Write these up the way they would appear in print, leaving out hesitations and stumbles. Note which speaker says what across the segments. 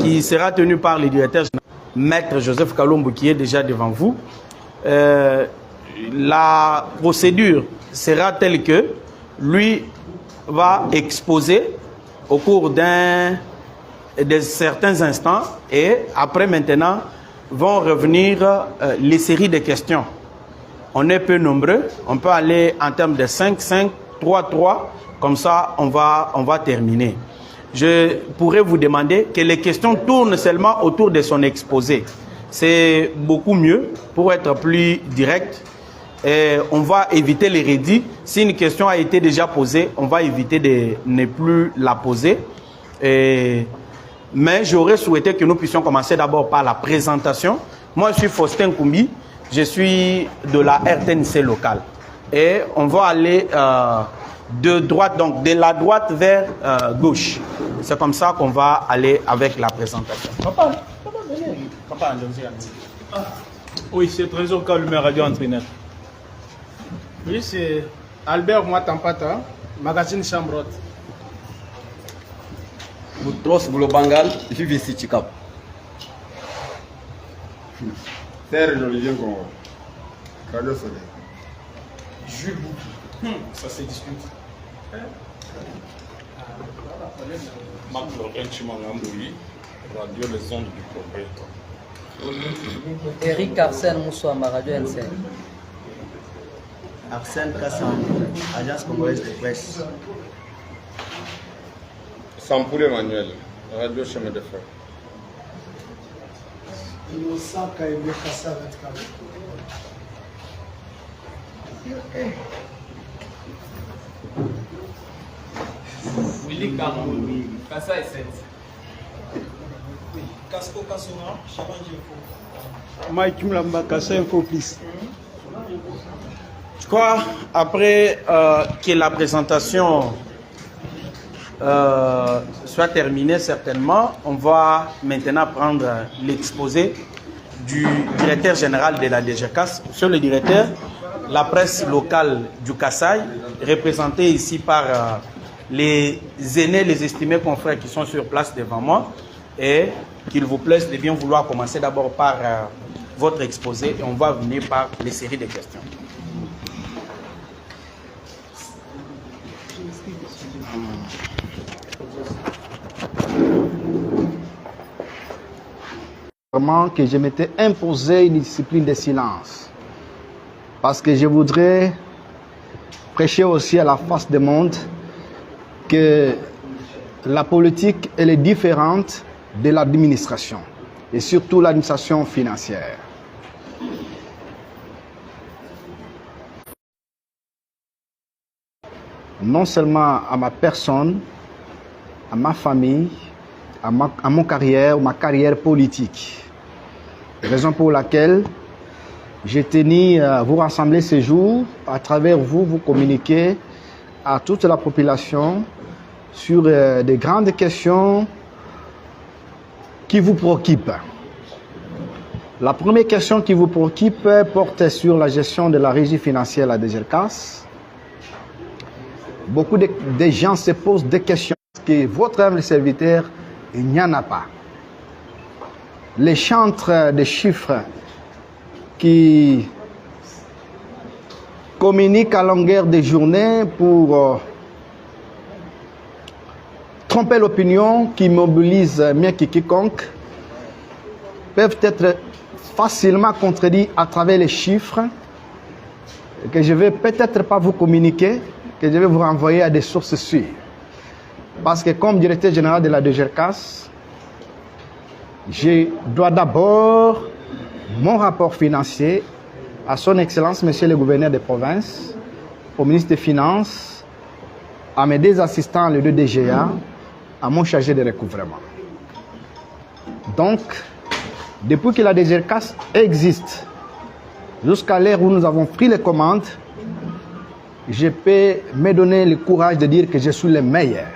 Speaker 1: qui sera tenu par le directeur général, Maître Joseph Kalombo, qui est déjà devant vous. La procédure sera telle que lui va exposer au cours de certains instants et après maintenant vont revenir les séries de questions. On est peu nombreux, on peut aller en termes de 5, 5, 3, 3, comme ça on va terminer. Je pourrais vous demander que les questions tournent seulement autour de son exposé. C'est beaucoup mieux pour être plus direct. Et on va éviter les redits. Si une question a été déjà posée, on va éviter de ne plus la poser. Mais j'aurais souhaité que nous puissions commencer d'abord par la présentation. Moi, je suis Faustin Koumbi. Je suis de la RTNC locale. Et on va aller de droite, donc de la droite vers gauche. C'est comme ça qu'on va aller avec la présentation.
Speaker 2: Papa, venez. Papa, oui, c'est Trésor Kalumer Radio Entraîneur. Oui, c'est Albert Mwatampata, magazine Chambrotte.
Speaker 3: Boutros Boulobangal, JVC Chikap.
Speaker 4: Terre Jolien Congo. Radio Soleil.
Speaker 2: Jules Boutou. Ça se discute.
Speaker 5: Marc Laurent Chimangamboui, Radio Les Ondes du Progrès.
Speaker 6: Eric Arsène Moussouama, Radio LCN.
Speaker 7: Arsène Kassan, Agence Congolaise de Presse.
Speaker 5: Sampoul Emmanuel, Radio Chemin de Fer.
Speaker 8: Innocent Kaïbé Kassa 24.
Speaker 9: Willy Caron, Kassa S7.
Speaker 8: Casco Kassoura, Chaban Djefo.
Speaker 2: Mike Mlamba, Kassa Info Plus.
Speaker 1: Je crois, après que la présentation soit terminée certainement, on va maintenant prendre l'exposé du directeur général de la DGCAS. Monsieur le directeur, la presse locale du Kasaï, représentée ici par les aînés, les estimés confrères qui sont sur place devant moi, et qu'il vous plaise de bien vouloir commencer d'abord par votre exposé et on va venir par les séries de questions.
Speaker 7: Que je m'étais imposé une discipline de silence parce que je voudrais prêcher aussi à la face du monde que la politique elle est différente de l'administration et surtout l'administration financière. Non seulement à ma personne, à ma famille, à ma carrière politique. Raison pour laquelle j'ai tenu à vous rassembler ce jour, à travers vous, vous communiquer à toute la population sur des grandes questions qui vous préoccupent. La première question qui vous préoccupe porte sur la gestion de la régie financière de la DGCAS. Beaucoup de gens se posent des questions parce que votre humble serviteur, il n'y en a pas. Les chantres de chiffres qui communiquent à longueur de journée pour tromper l'opinion, qui mobilise mieux que quiconque, peuvent être facilement contredits à travers les chiffres que je ne vais peut-être pas vous communiquer, que je vais vous renvoyer à des sources sûres. Parce que comme directeur général de la DGCAS, je dois d'abord mon rapport financier à son Excellence, Monsieur le gouverneur de province, au ministre des Finances, à mes deux assistants, les deux DGA, à mon chargé de recouvrement. Donc, depuis que la DGCAS existe, jusqu'à l'heure où nous avons pris les commandes, je peux me donner le courage de dire que je suis le meilleur.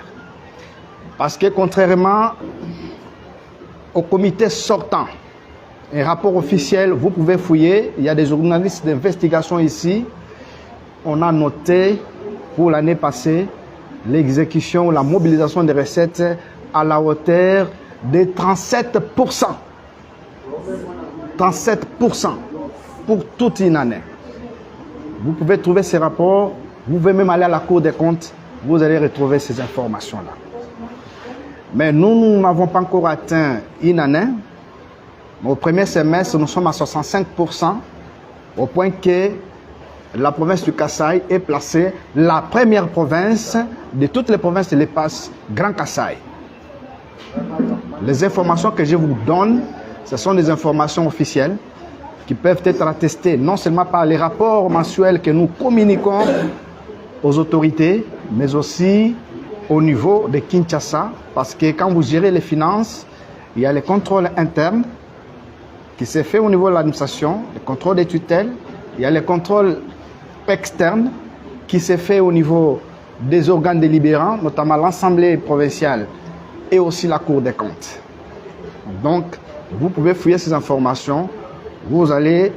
Speaker 7: Parce que contrairement au comité sortant, un rapport officiel, vous pouvez fouiller, il y a des journalistes d'investigation ici, on a noté pour l'année passée l'exécution, la mobilisation des recettes à la hauteur de 37%. 37% pour toute une année. Vous pouvez trouver ces rapports, vous pouvez même aller à la Cour des comptes, vous allez retrouver ces informations-là. Mais nous n'avons pas encore atteint une année. Au premier semestre, nous sommes à 65%, au point que la province du Kasaï est placée la première province de toutes les provinces de l'EPAS, Grand Kasaï. Les informations que je vous donne, ce sont des informations officielles qui peuvent être attestées non seulement par les rapports mensuels que nous communiquons aux autorités, mais aussi au niveau de Kinshasa, parce que quand vous gérez les finances, il y a les contrôles internes qui se fait au niveau de l'administration, le contrôle des tutelles, il y a les contrôles externes qui se fait au niveau des organes délibérants, notamment l'Assemblée provinciale et aussi la Cour des comptes. Donc, vous pouvez fouiller ces informations, vous allez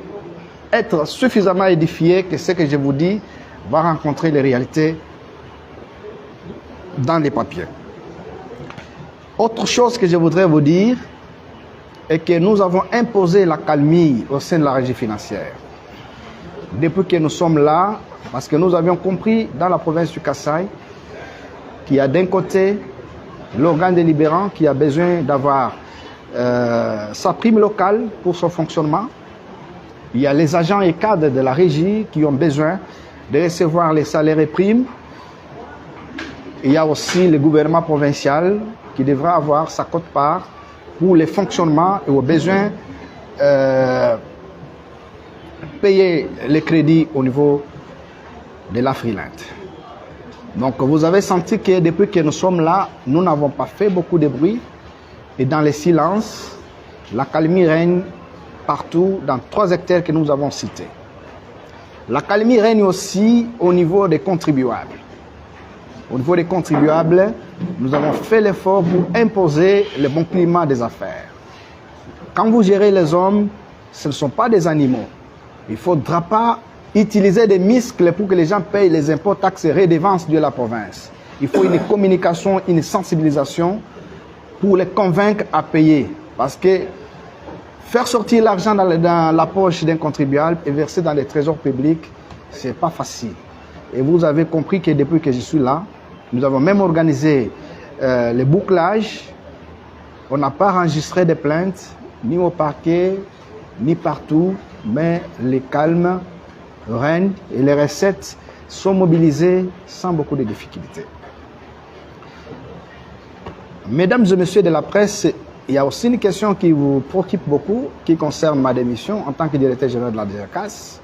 Speaker 7: être suffisamment édifié que ce que je vous dis va rencontrer les réalités dans les papiers. Autre chose que je voudrais vous dire est que nous avons imposé la calmie au sein de la régie financière. Depuis que nous sommes là, parce que nous avions compris dans la province du Kasaï qu'il y a d'un côté l'organe délibérant qui a besoin d'avoir sa prime locale pour son fonctionnement. Il y a les agents et cadres de la régie qui ont besoin de recevoir les salaires et primes. Il y a aussi le gouvernement provincial qui devra avoir sa quote-part pour les fonctionnements et aux besoins payer les crédits au niveau de la Freeland. Donc vous avez senti que depuis que nous sommes là, nous n'avons pas fait beaucoup de bruit et dans les silences, la calmie règne partout dans 3 hectares que nous avons cités. La calmie règne aussi au niveau des contribuables. Au niveau des contribuables, nous avons fait l'effort pour imposer le bon climat des affaires. Quand vous gérez les hommes, ce ne sont pas des animaux. Il ne faudra pas utiliser des muscles pour que les gens payent les impôts, taxes et redevances de la province. Il faut une communication, une sensibilisation pour les convaincre à payer. Parce que faire sortir l'argent dans la poche d'un contribuable et verser dans les trésors publics, ce n'est pas facile. Et vous avez compris que depuis que je suis là, nous avons même organisé le bouclage. On n'a pas enregistré de plaintes, ni au parquet, ni partout, mais les calmes règnent et les recettes sont mobilisées sans beaucoup de difficultés. Mesdames et messieurs de la presse, il y a aussi une question qui vous préoccupe beaucoup, qui concerne ma démission en tant que directeur général de la DGCAS.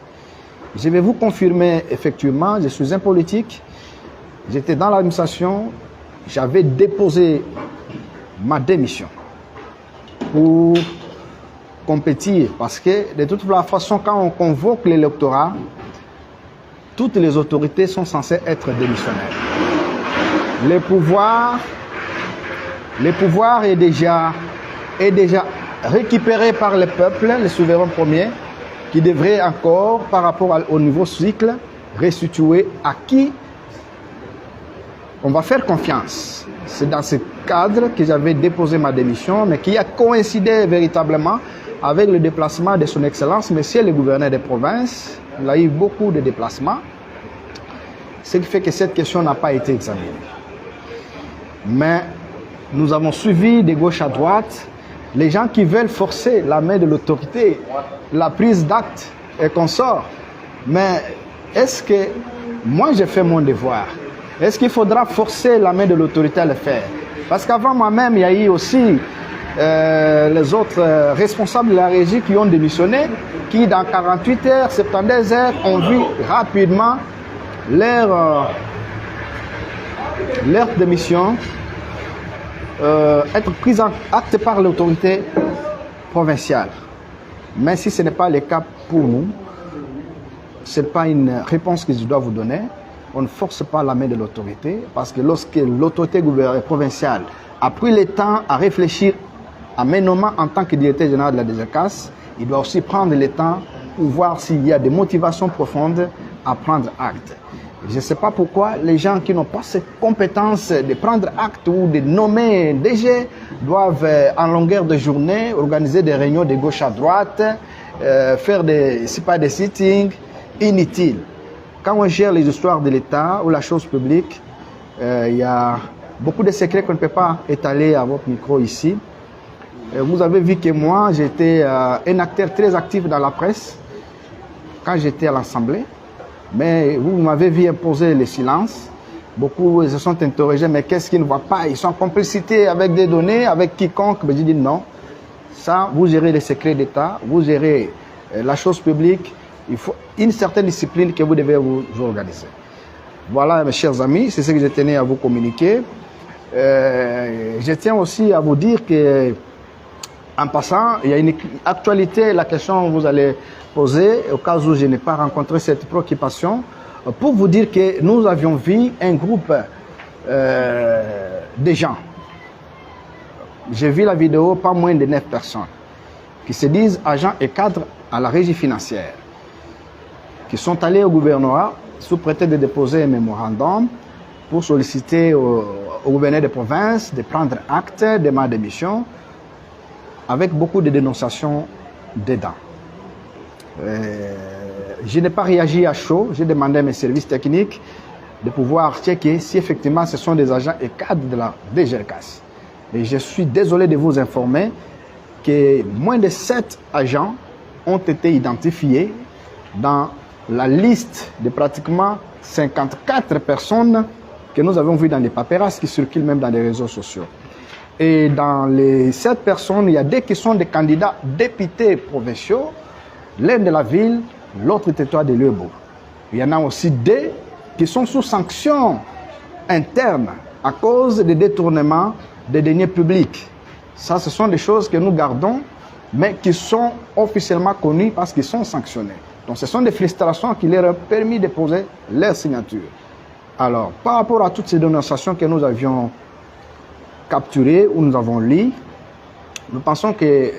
Speaker 7: Je vais vous confirmer, effectivement, je suis un politique, j'étais dans l'administration, j'avais déposé ma démission pour compétir, parce que de toute façon, quand on convoque l'électorat, toutes les autorités sont censées être démissionnaires. Le pouvoir est déjà récupéré par le peuple, le souverain premier, qui devrait encore, par rapport au nouveau cycle, restituer à qui on va faire confiance. C'est dans ce cadre que j'avais déposé ma démission, mais qui a coïncidé véritablement avec le déplacement de son Excellence, Monsieur le gouverneur des provinces. Il a eu beaucoup de déplacements, ce qui fait que cette question n'a pas été examinée. Mais nous avons suivi de gauche à droite les gens qui veulent forcer la main de l'autorité, la prise d'acte et consorts. Mais est-ce que moi j'ai fait mon devoir? Est-ce qu'il faudra forcer la main de l'autorité à le faire? Parce qu'avant moi-même, il y a eu aussi les autres responsables de la régie qui ont démissionné, qui dans 48 heures, 72 heures, ont vu rapidement leur démission être prise en acte par l'autorité provinciale. Mais si ce n'est pas le cas pour nous, ce n'est pas une réponse que je dois vous donner. On ne force pas la main de l'autorité, parce que lorsque l'autorité provinciale a pris le temps à réfléchir à mes nommants en tant que directeur général de la DGCAS, il doit aussi prendre le temps pour voir s'il y a des motivations profondes à prendre acte. Je ne sais pas pourquoi les gens qui n'ont pas cette compétence de prendre acte ou de nommer DG doivent, en longueur de journée, organiser des réunions de gauche à droite, faire des sittings inutiles. Quand on gère les histoires de l'État ou la chose publique, il y a beaucoup de secrets qu'on ne peut pas étaler à votre micro ici. Vous avez vu que moi, j'étais un acteur très actif dans la presse quand j'étais à l'Assemblée. Mais vous m'avez vu imposer le silence. Beaucoup se sont interrogés, mais qu'est-ce qu'ils ne voient pas? Ils sont en complicité avec des données, avec quiconque. Mais j'ai dit non. Ça, vous gérez les secrets d'État, vous gérez la chose publique. Il faut une certaine discipline que vous devez vous organiser. Voilà, mes chers amis, c'est ce que je tenais à vous communiquer. Je tiens aussi à vous dire que, en passant, il y a une actualité, la question que vous allez poser, au cas où je n'ai pas rencontré cette préoccupation, pour vous dire que nous avions vu un groupe de gens. J'ai vu la vidéo, pas moins de 9 personnes, qui se disent agents et cadres à la régie financière, qui sont allés au gouvernorat sous prétexte de déposer un mémorandum pour solliciter au gouverneur de province de prendre acte de ma démission, avec beaucoup de dénonciations dedans. Je n'ai pas réagi à chaud, j'ai demandé à mes services techniques de pouvoir checker si effectivement ce sont des agents et cadres de la DGRCAS. Et je suis désolé de vous informer que moins de 7 agents ont été identifiés dans la liste de pratiquement 54 personnes que nous avons vues dans les paperasses qui circulent même dans les réseaux sociaux. Et dans les 7 personnes, il y a 2 qui sont des candidats députés provinciaux, l'un de la ville, l'autre du territoire de Lieubourg. Il y en a aussi 2 qui sont sous sanction interne à cause des détournements des deniers publics. Ça, ce sont des choses que nous gardons, mais qui sont officiellement connues parce qu'ils sont sanctionnés. Donc, ce sont des frustrations qui leur ont permis de poser leur signature. Alors, par rapport à toutes ces dénonciations que nous avions capturées ou nous avons lues, nous pensons que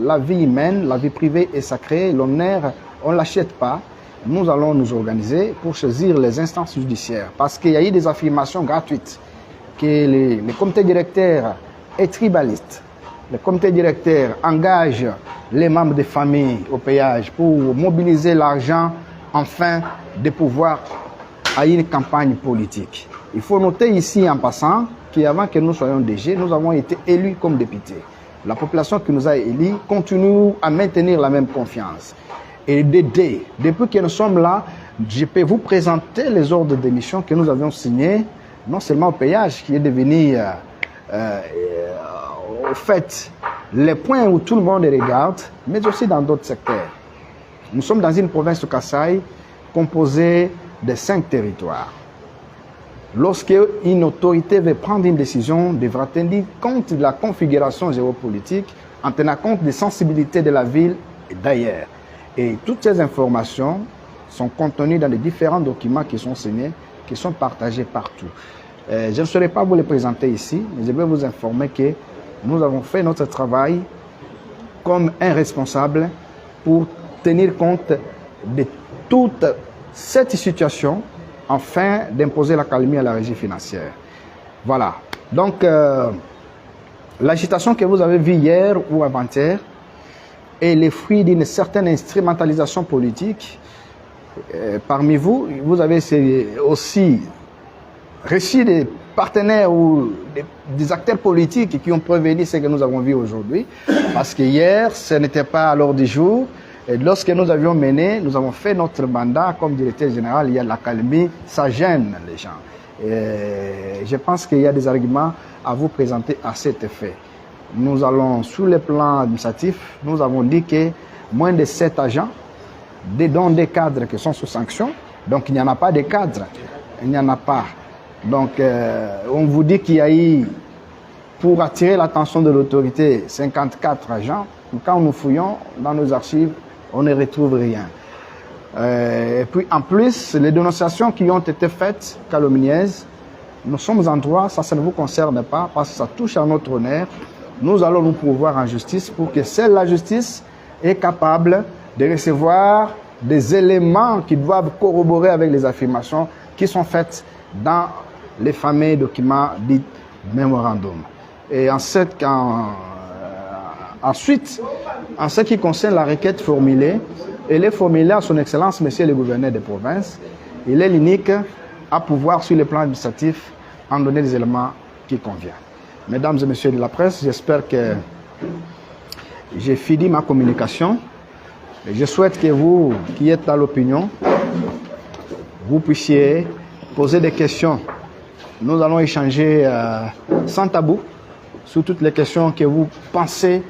Speaker 7: la vie humaine, la vie privée est sacrée, l'honneur, on ne l'achète pas. Nous allons nous organiser pour saisir les instances judiciaires parce qu'il y a eu des affirmations gratuites que les comités directeurs est tribaliste. Le comité directeur engage les membres des familles au péage pour mobiliser l'argent afin de pouvoir à une campagne politique. Il faut noter ici en passant qu'avant que nous soyons DG, nous avons été élus comme députés. La population qui nous a élus continue à maintenir la même confiance. Et depuis que nous sommes là, je peux vous présenter les ordres de mission que nous avions signés, non seulement au péage, qui est devenu au fait les points où tout le monde regarde, mais aussi dans d'autres secteurs. Nous sommes dans une province de Kasaï composée de 5 territoires. Lorsque une autorité veut prendre une décision, devra tenir compte de la configuration géopolitique, en tenant compte des sensibilités de la ville et d'ailleurs. Et toutes ces informations sont contenues dans les différents documents qui sont signés, qui sont partagés partout. Je ne saurais pas vous les présenter ici, mais je vais vous informer que nous avons fait notre travail comme un responsable pour tenir compte de toute cette situation afin d'imposer l'accalmie à la régie financière. Voilà. Donc, l'agitation que vous avez vue hier ou avant-hier est le fruit d'une certaine instrumentalisation politique. Parmi vous, vous avez aussi reçu des partenaires ou des acteurs politiques qui ont prévenu ce que nous avons vu aujourd'hui. Parce que hier, ce n'était pas à l'ordre du jour. Et lorsque nous avions mené, nous avons fait notre mandat comme directeur général, il y a l'accalmie, ça gêne les gens. Et je pense qu'il y a des arguments à vous présenter à cet effet. Nous allons, sur le plan administratif, nous avons dit que moins de 7 agents, dont des cadres qui sont sous sanction, donc il n'y en a pas de cadres, il n'y en a pas. Donc on vous dit qu'il y a eu, pour attirer l'attention de l'autorité, 54 agents. Quand nous fouillons dans nos archives, on ne retrouve rien. Et puis en plus, les dénonciations qui ont été faites, calomnieuses, nous sommes en droit, ça ne vous concerne pas, parce que ça touche à notre honneur. Nous allons nous pourvoir en justice pour que seule la justice est capable de recevoir des éléments qui doivent corroborer avec les affirmations qui sont faites dans les fameux documents dits mémorandum. Et ensuite, en ce qui concerne la requête formulée, elle est formulée à son Excellence, Monsieur le Gouverneur des provinces. Il est l'unique à pouvoir, sur le plan administratif, en donner des éléments qui conviennent. Mesdames et Messieurs de la presse, j'espère que j'ai fini ma communication. Je souhaite que vous, qui êtes dans l'opinion, vous puissiez poser des questions. Nous allons échanger sans tabou sur toutes les questions que vous pensez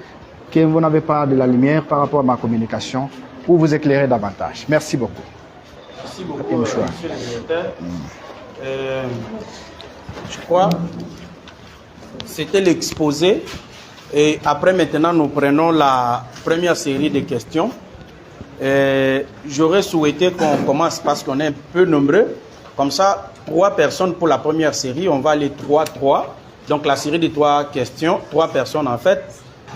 Speaker 7: que vous n'avez pas de la lumière par rapport à ma communication pour vous éclairer davantage. Merci beaucoup.
Speaker 1: Merci beaucoup, monsieur le directeur. Je crois que c'était l'exposé. Et après, maintenant, nous prenons la première série de questions. J'aurais souhaité qu'on commence parce qu'on est un peu nombreux. Comme ça, 3 personnes pour la première série. On va aller 3-3. Donc, la série de 3 questions, 3 personnes en fait.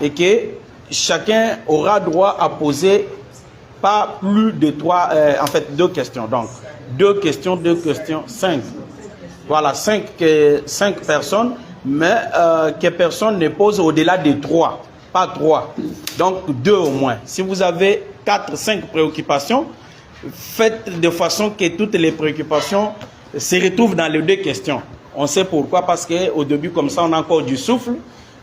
Speaker 1: Et que chacun aura droit à poser pas plus de 2 questions. Donc, 2 questions, 5. Voilà, 5 personnes, mais que personne ne pose au-delà de 3. Pas 3. Donc, 2 au moins. Si vous avez 4, 5 préoccupations, faites de façon que toutes les préoccupations se retrouvent dans les 2 questions. On sait pourquoi, parce qu'au début, comme ça, on a encore du souffle.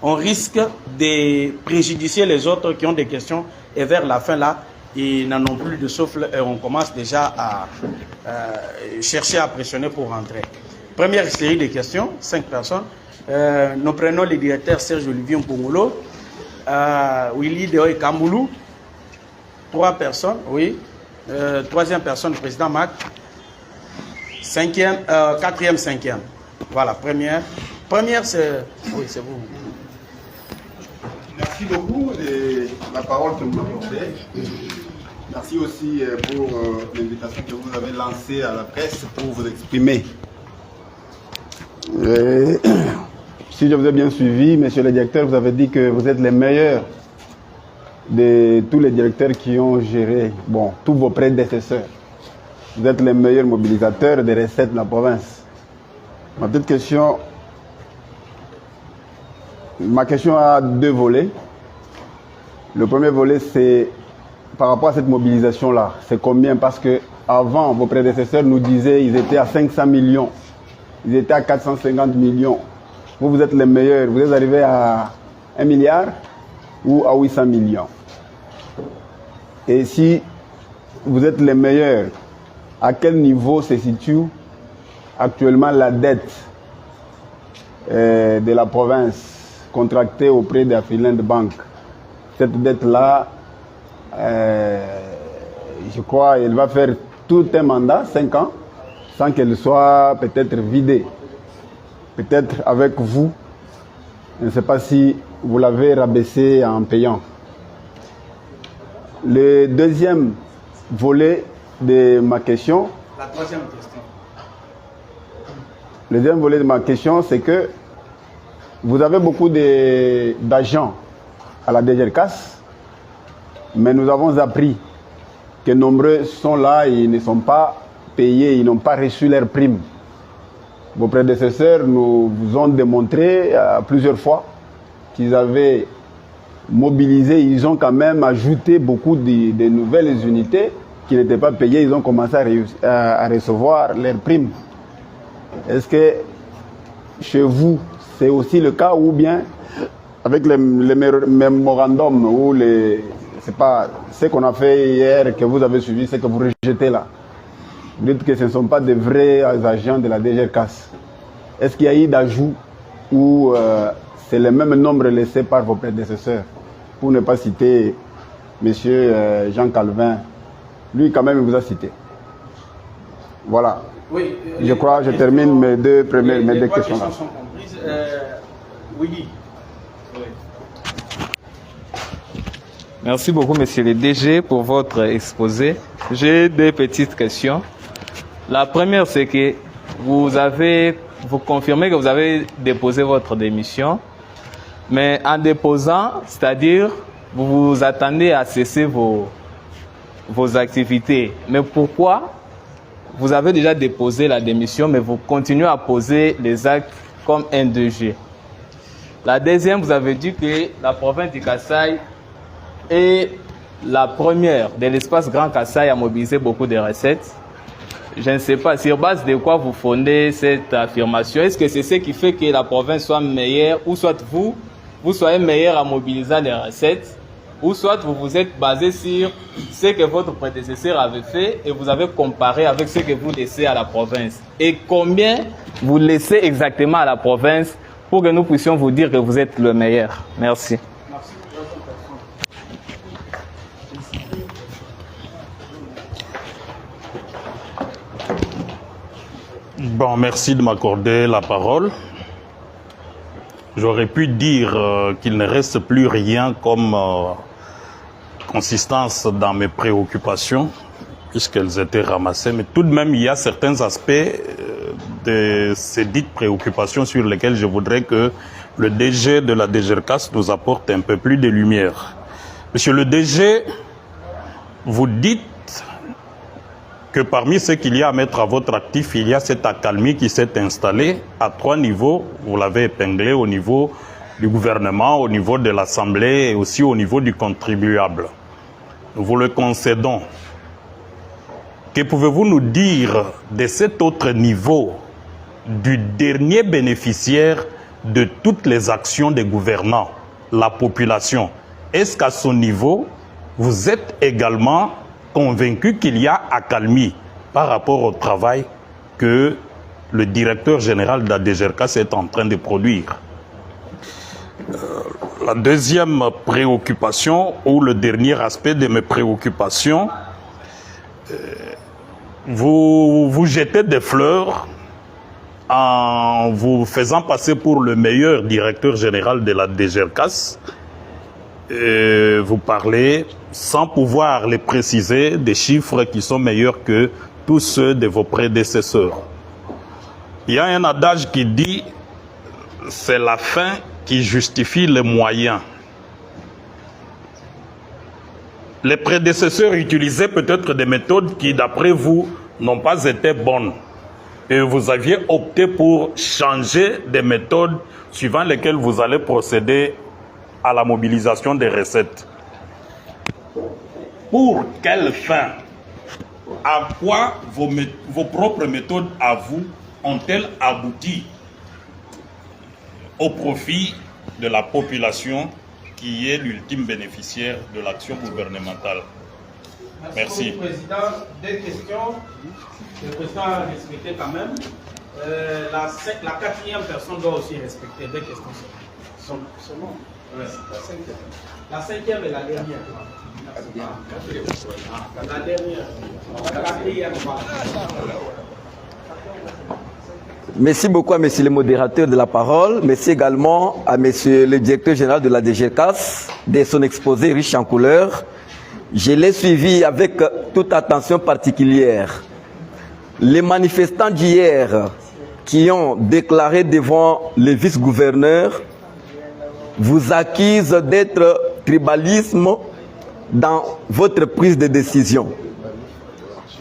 Speaker 1: On risque de préjudicer les autres qui ont des questions. Et vers la fin, là, ils n'en ont plus de souffle et on commence déjà à chercher à pressionner pour rentrer. Première série de questions, 5 personnes. Nous prenons le directeur Serge-Olivier Mpongolo, Willy Deoy Kamboulou, 3 personnes, oui. 3e personne, le président Mac. 4e, 5e. Voilà, première. Première, c'est... Oui, c'est vous.
Speaker 4: Merci beaucoup de la parole que vous m'accordez. Merci aussi pour l'invitation que vous avez lancée à la presse pour vous exprimer. Si je vous ai bien suivi, monsieur le directeur, vous avez dit que vous êtes les meilleurs de tous les directeurs qui ont géré, tous vos prédécesseurs. Vous êtes les meilleurs mobilisateurs des recettes de la province. Ma question a 2 volets. Le premier volet, c'est par rapport à cette mobilisation-là. C'est combien? Parce que avant, vos prédécesseurs nous disaient qu'ils étaient à 500 millions. Ils étaient à 450 millions. Vous êtes les meilleurs. Vous êtes arrivés à 1 milliard ou à 800 millions. Et si vous êtes les meilleurs, à quel niveau se situe actuellement la dette de la province contractée auprès de la Finlande Bank? Cette dette-là, je crois, elle va faire tout un mandat, 5 ans, sans qu'elle soit peut-être vidée. Peut-être avec vous, je ne sais pas si vous l'avez rabaissée en payant. Le deuxième volet de ma question.
Speaker 1: La 3e question.
Speaker 4: Le deuxième volet de ma question, c'est que vous avez beaucoup d'agents à la DGRCAS, mais nous avons appris que nombreux sont là et ils ne sont pas payés, ils n'ont pas reçu leurs primes. Vos prédécesseurs nous ont démontré plusieurs fois qu'ils avaient mobilisé, ils ont quand même ajouté beaucoup de nouvelles unités qui n'étaient pas payées, ils ont commencé à recevoir leurs primes. Est-ce que chez vous, c'est aussi le cas ou bien avec les mémorandums ou c'est pas ce qu'on a fait hier que vous avez suivi, c'est que vous rejetez là. Vous dites que ce ne sont pas de vrais agents de la DGRCAS. Est-ce qu'il y a eu d'ajout ou c'est le même nombre laissé par vos prédécesseurs? Pour ne pas citer M. Jean Calvin, lui quand même il vous a cité. Voilà.
Speaker 1: Oui,
Speaker 4: je crois que je termine mes deux questions là.
Speaker 1: Sont comprises. Oui.
Speaker 9: Merci beaucoup, monsieur le DG, pour votre exposé. J'ai 2 petites questions. La première, c'est que vous confirmez que vous avez déposé votre démission, mais en déposant, c'est-à-dire, vous vous attendez à cesser vos activités. Mais pourquoi vous avez déjà déposé la démission, mais vous continuez à poser les actes comme un 2G. La deuxième, vous avez dit que la province du Kasaï est la première de l'espace Grand Kasaï à mobiliser beaucoup de recettes. Je ne sais pas, sur base de quoi vous fondez cette affirmation. Est-ce que c'est ce qui fait que la province soit meilleure, ou soit vous soyez meilleur à mobiliser les recettes, ou soit vous vous êtes basé sur ce que votre prédécesseur avait fait et vous avez comparé avec ce que vous laissez à la province. Et combien vous laissez exactement à la province pour que nous puissions vous dire que vous êtes le meilleur. Merci.
Speaker 5: Bon, merci de m'accorder la parole. J'aurais pu dire qu'il ne reste plus rien comme consistance dans mes préoccupations, puisqu'elles étaient ramassées. Mais tout de même, il y a certains aspects de ces dites préoccupations sur lesquels je voudrais que le DG de la DGRCAS nous apporte un peu plus de lumière. Monsieur le DG, vous dites que parmi ce qu'il y a à mettre à votre actif, il y a cette accalmie qui s'est installée à 3 niveaux. Vous l'avez épinglé au niveau du gouvernement, au niveau de l'Assemblée et aussi au niveau du contribuable. Nous vous le concédons. Que pouvez-vous nous dire de cet autre niveau, du dernier bénéficiaire de toutes les actions des gouvernants, la population? Est-ce qu'à son niveau, vous êtes également convaincu qu'il y a accalmie par rapport au travail que le directeur général de la DGRCAS est en train de produire? La deuxième préoccupation, ou le dernier aspect de mes préoccupations, vous vous jetez des fleurs en vous faisant passer pour le meilleur directeur général de la DGRCAS. Vous parlez sans pouvoir les préciser des chiffres qui sont meilleurs que tous ceux de vos prédécesseurs. Il y a un adage qui dit « c'est la fin qui justifie les moyens ». Les prédécesseurs utilisaient peut-être des méthodes qui, d'après vous, n'ont pas été bonnes. Et vous aviez opté pour changer des méthodes suivant lesquelles vous allez procéder à la mobilisation des recettes. Pour quelle fin? À quoi vos propres méthodes à vous ont-elles abouti au profit de la population qui est l'ultime bénéficiaire de l'action gouvernementale? Merci.
Speaker 1: Président, deux questions. Le président a respecté quand même. La quatrième personne doit aussi respecter. Deux questions. C'est bon. Ouais. La cinquième et la dernière. La dernière. La quatrième.
Speaker 3: Merci beaucoup à monsieur le modérateur de la parole. Merci également à monsieur le directeur général de la DGRCAS de son exposé riche en couleurs. Je l'ai suivi avec toute attention particulière. Les manifestants d'hier qui ont déclaré devant le vice-gouverneur vous accusent d'être tribalisme dans votre prise de décision.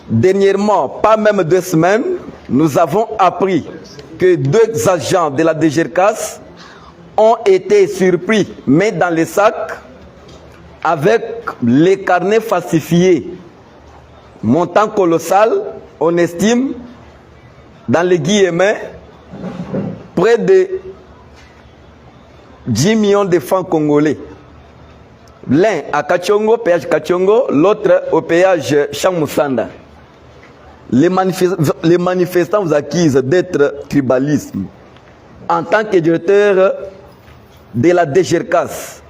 Speaker 3: Dernièrement, pas même 2 semaines, nous avons appris que 2 agents de la DGRCAS ont été surpris, main dans les sacs, avec les carnets falsifiés. Montant colossal, on estime, dans les guillemets, près de 10 millions de francs congolais. L'un à Kachongo, péage Kachongo, l'autre au péage Chamoussanda. Les manifestants vous accusent d'être tribalisme. En tant que directeur de la DGRCAS,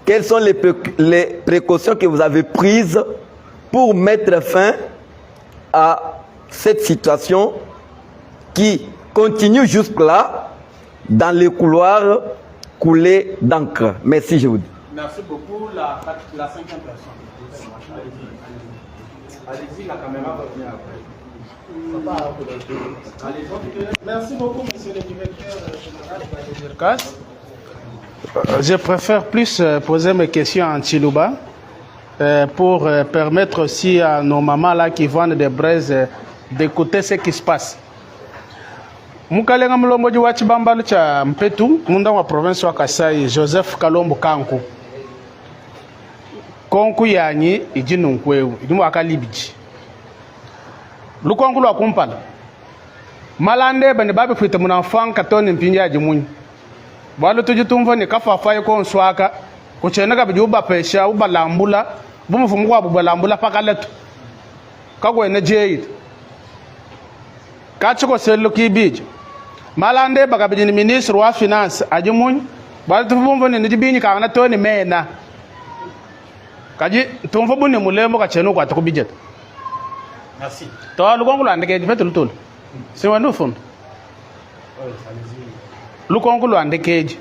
Speaker 3: quelles sont les précautions que vous avez prises pour mettre fin à cette situation qui continue jusque-là dans les couloirs coulés d'encre? Merci, je vous dis.
Speaker 1: Merci beaucoup. La cinquième personne. Allez-y, la caméra va venir après. Merci beaucoup, monsieur le directeur général de la DGRCAS. Je préfère plus poser mes questions en Chiluba pour permettre aussi à nos mamans là qui vendent des braises
Speaker 10: d'écouter ce qui se passe. Mukalenga Mlomboji wa Chibambalo cha Mpetu, munda wa province wa Kasai, Joseph Kalombo Kanku. Konku yanyi ijinu nkweu, idimu wakalibiji. Lukongu lwa kumpala. Malande bani babi fuita munafang katoni mpinja jimunyi. Walu tujitumva ni kafafaye kwa nswaka, kucheneka biji uba pesha, uba lambula, bumufumu kwa buba lambula paka letu. Kagwe ne jeid. Kachiko selu kibiji. Malande baka biji ni ministre wa finance ajimunyi. Walu tufumva ni nijibini kawana toni mena. Kaji tumva buni mulembo kachenu kwa tukubijeta.
Speaker 1: Merci.
Speaker 10: Toi, le Congo, on est fait le tour. C'est un nouveau fond. Le Congo, on est cage.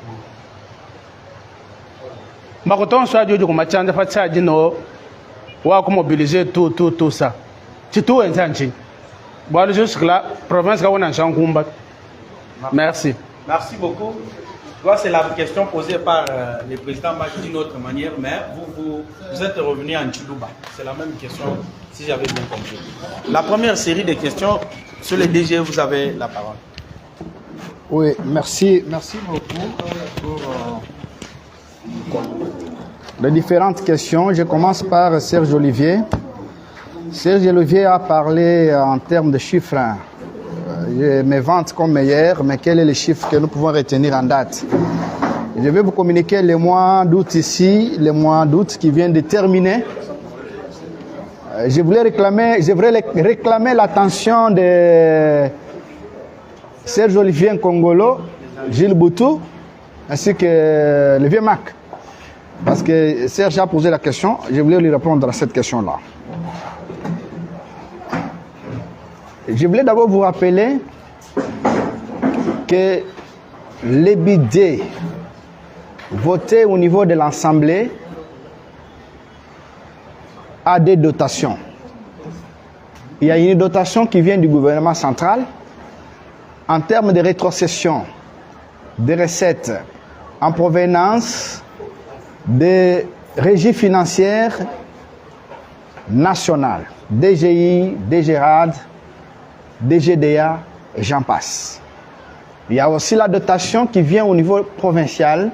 Speaker 10: Makoton soit du combattant de Fatsa Dino, ou à mobiliser tout ça. C'est tout intention. Bon, jusque là, province qu'on a en combat. Merci.
Speaker 1: Merci beaucoup. C'est la question posée par le président Macky d'une autre manière, mais vous êtes revenu en Tchoulouba. C'est la même question, si j'avais bien compris. La première série de questions, sur les DG, vous avez la parole.
Speaker 7: Oui, merci beaucoup pour les différentes questions. Je commence par Serge Olivier. Serge Olivier a parlé en termes de chiffres. Je me vante comme meilleur, mais quel est le chiffre que nous pouvons retenir en date? Je vais vous communiquer les mois d'août ici, les mois d'août qui viennent de terminer. Je voudrais réclamer l'attention de Serge Olivier Nkongolo, Gilles Boutou, ainsi que le vieux Mac. Parce que Serge a posé la question, je voulais lui répondre à cette question-là. Je voulais d'abord vous rappeler que les budgets votés au niveau de l'Assemblée a des dotations. Il y a une dotation qui vient du gouvernement central en termes de rétrocession des recettes en provenance des régies financières nationales, DGI, DGRAD, DGDA, et j'en passe. Il y a aussi la dotation qui vient au niveau provincial,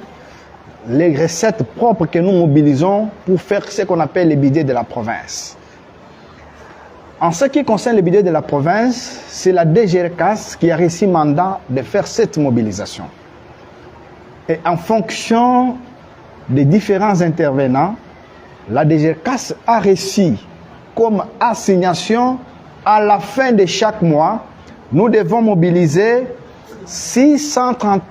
Speaker 7: les recettes propres que nous mobilisons pour faire ce qu'on appelle les budgets de la province. En ce qui concerne les budgets de la province, c'est la DGRCAS qui a reçu mandat de faire cette mobilisation. Et en fonction des différents intervenants, la DGRCAS a reçu comme assignation à la fin de chaque mois, nous devons mobiliser 638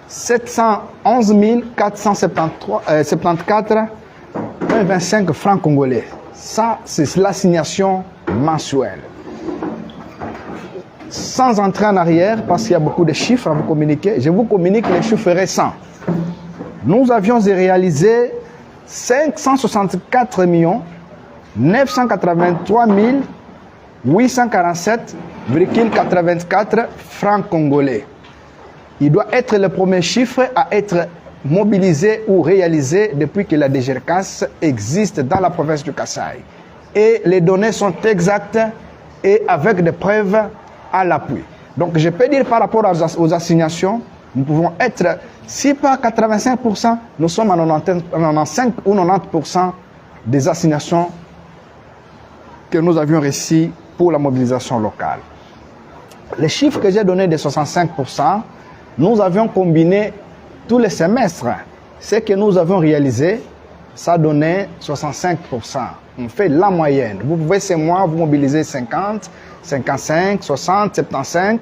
Speaker 7: 711 474,25 francs congolais. Ça, c'est l'assignation mensuelle. Sans entrer en arrière, parce qu'il y a beaucoup de chiffres à vous communiquer, je vous communique les chiffres récents. Nous avions réalisé 564 983 847,84 francs congolais. Il doit être le premier chiffre à être mobilisé ou réalisé depuis que la DGRCAS existe dans la province du Kasaï. Et les données sont exactes et avec des preuves à l'appui. Donc je peux dire par rapport aux assignations, nous pouvons être, si pas 85%, nous sommes à 95 ou 90% des assignations que nous avions reçues pour la mobilisation locale. Les chiffres que j'ai donnés de 65%, nous avions combiné tous les semestres. Ce que nous avons réalisé, ça donnait 65%. On fait la moyenne. Vous pouvez ces mois, vous mobilisez 50, 55, 60, 75.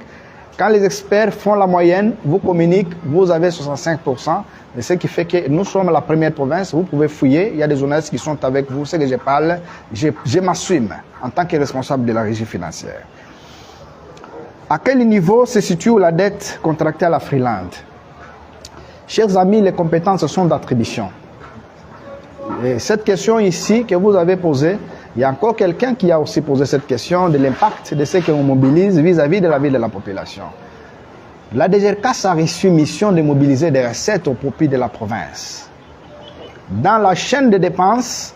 Speaker 7: Quand les experts font la moyenne, vous communiquent, vous avez 65%. Et ce qui fait que nous sommes la première province, vous pouvez fouiller, il y a des journalistes qui sont avec vous, ce que je parle, je m'assume en tant que responsable de la régie financière. À quel niveau se situe la dette contractée à la Freeland? Chers amis, les compétences sont d'attribution. Et cette question ici que vous avez posée, il y a encore quelqu'un qui a aussi posé cette question de l'impact de ce qu'on mobilise vis-à-vis de la vie de la population. La DGRCAS a reçu mission de mobiliser des recettes au profit de la province. Dans la chaîne de dépenses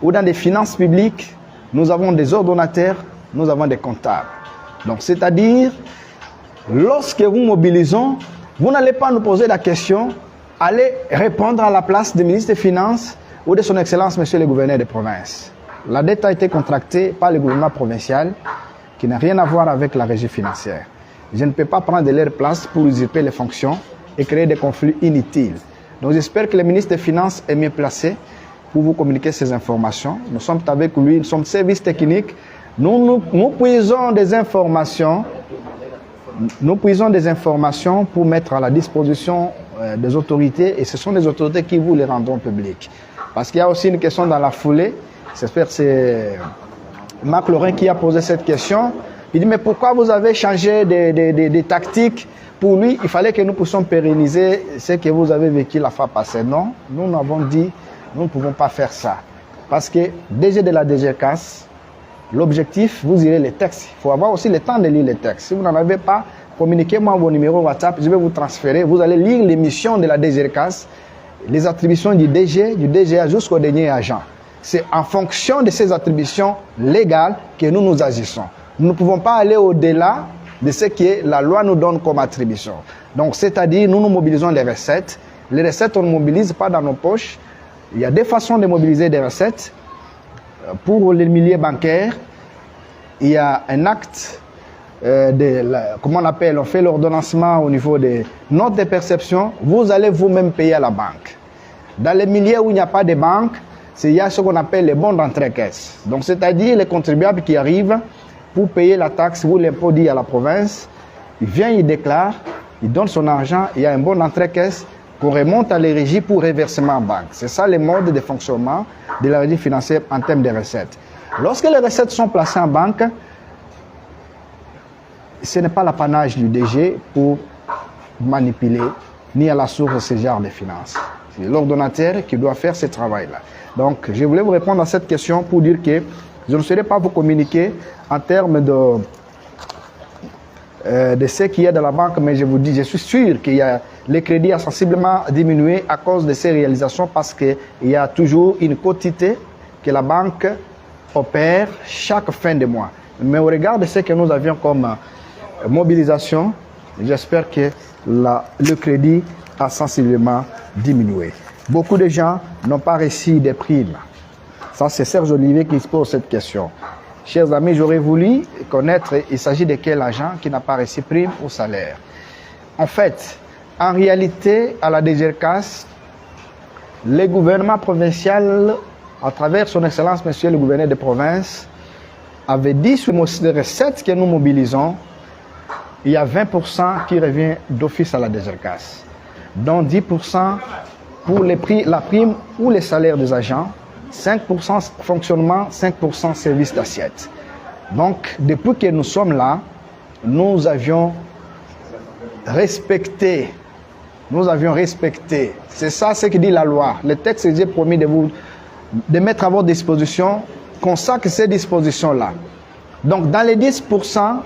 Speaker 7: ou dans des finances publiques, nous avons des ordonnateurs nous avons des comptables. Donc, c'est-à-dire, lorsque vous mobilisons, vous n'allez pas nous poser la question, allez répondre à la place du ministre des Finances ou de son Excellence, Monsieur le gouverneur de province. La dette a été contractée par le gouvernement provincial qui n'a rien à voir avec la régie financière. Je ne peux pas prendre leur place pour usurper les fonctions et créer des conflits inutiles. Donc j'espère que le ministre des Finances est mieux placé pour vous communiquer ces informations. Nous sommes avec lui, nous sommes service technique. Nous puisons des informations. Nous puisons des informations pour mettre à la disposition des autorités et ce sont les autorités qui vous les rendront publiques. Parce qu'il y a aussi une question dans la foulée. J'espère que c'est Marc Lorrain qui a posé cette question. Il dit, mais pourquoi vous avez changé des tactiques? Pour lui, il fallait que nous puissions pérenniser ce que vous avez vécu la fois passée. Non, nous avons dit, nous ne pouvons pas faire ça. Parce que DG de la DGCAS, l'objectif, vous irez les textes. Il faut avoir aussi le temps de lire les textes. Si vous n'en avez pas, communiquez-moi vos numéros WhatsApp, je vais vous transférer. Vous allez lire les missions de la DGCAS, les attributions du DG, du DGA jusqu'au dernier agent. C'est en fonction de ces attributions légales que nous agissons. Nous ne pouvons pas aller au-delà de ce que la loi nous donne comme attribution. Donc, c'est-à-dire, nous mobilisons les recettes. Les recettes, on ne mobilise pas dans nos poches. Il y a deux façons de mobiliser des recettes. Pour les milliers bancaires, il y a un acte comment on appelle, on fait l'ordonnancement au niveau des notes de perception. Vous allez vous-même payer à la banque. Dans les milliers où il n'y a pas de banque, il y a ce qu'on appelle les bons d'entrée-caisse. Donc, c'est-à-dire les contribuables qui arrivent pour payer la taxe ou l'impôt dit à la province, il vient, il déclare, il donne son argent, il y a un bon d'entrée-caisse qu'on remonte à la régie pour reversement en banque. C'est ça le mode de fonctionnement de la régie financière en termes de recettes. Lorsque les recettes sont placées en banque, ce n'est pas l'apanage du DG pour manipuler ni à la source ce genre de finances. C'est l'ordonnateur qui doit faire ce travail-là. Donc, je voulais vous répondre à cette question pour dire que je ne saurais pas vous communiquer en termes de ce qu'il y a dans la banque, mais je vous dis, je suis sûr que le crédit a sensiblement diminué à cause de ces réalisations parce qu'il y a toujours une quantité que la banque opère chaque fin de mois. Mais au regard de ce que nous avions comme mobilisation, j'espère que le crédit a sensiblement diminué. Beaucoup de gens n'ont pas reçu des primes. Ça, c'est Serge Olivier qui se pose cette question. Chers amis, j'aurais voulu connaître, il s'agit de quel agent qui n'a pas reçu prime ou salaire. En fait, en réalité, à la DGCAS, le gouvernement provincial, à travers son Excellence, Monsieur le gouverneur de province, avait dit sur les recettes que nous mobilisons, il y a 20% qui revient d'office à la DGCAS, dont 10% pour la prime ou les salaires des agents, 5% fonctionnement, 5% service d'assiette. Donc, depuis que nous sommes là, nous avions respecté. C'est ça ce que dit la loi. Le texte que j'ai promis de mettre à votre disposition consacre ces dispositions-là. Donc, dans les 10%,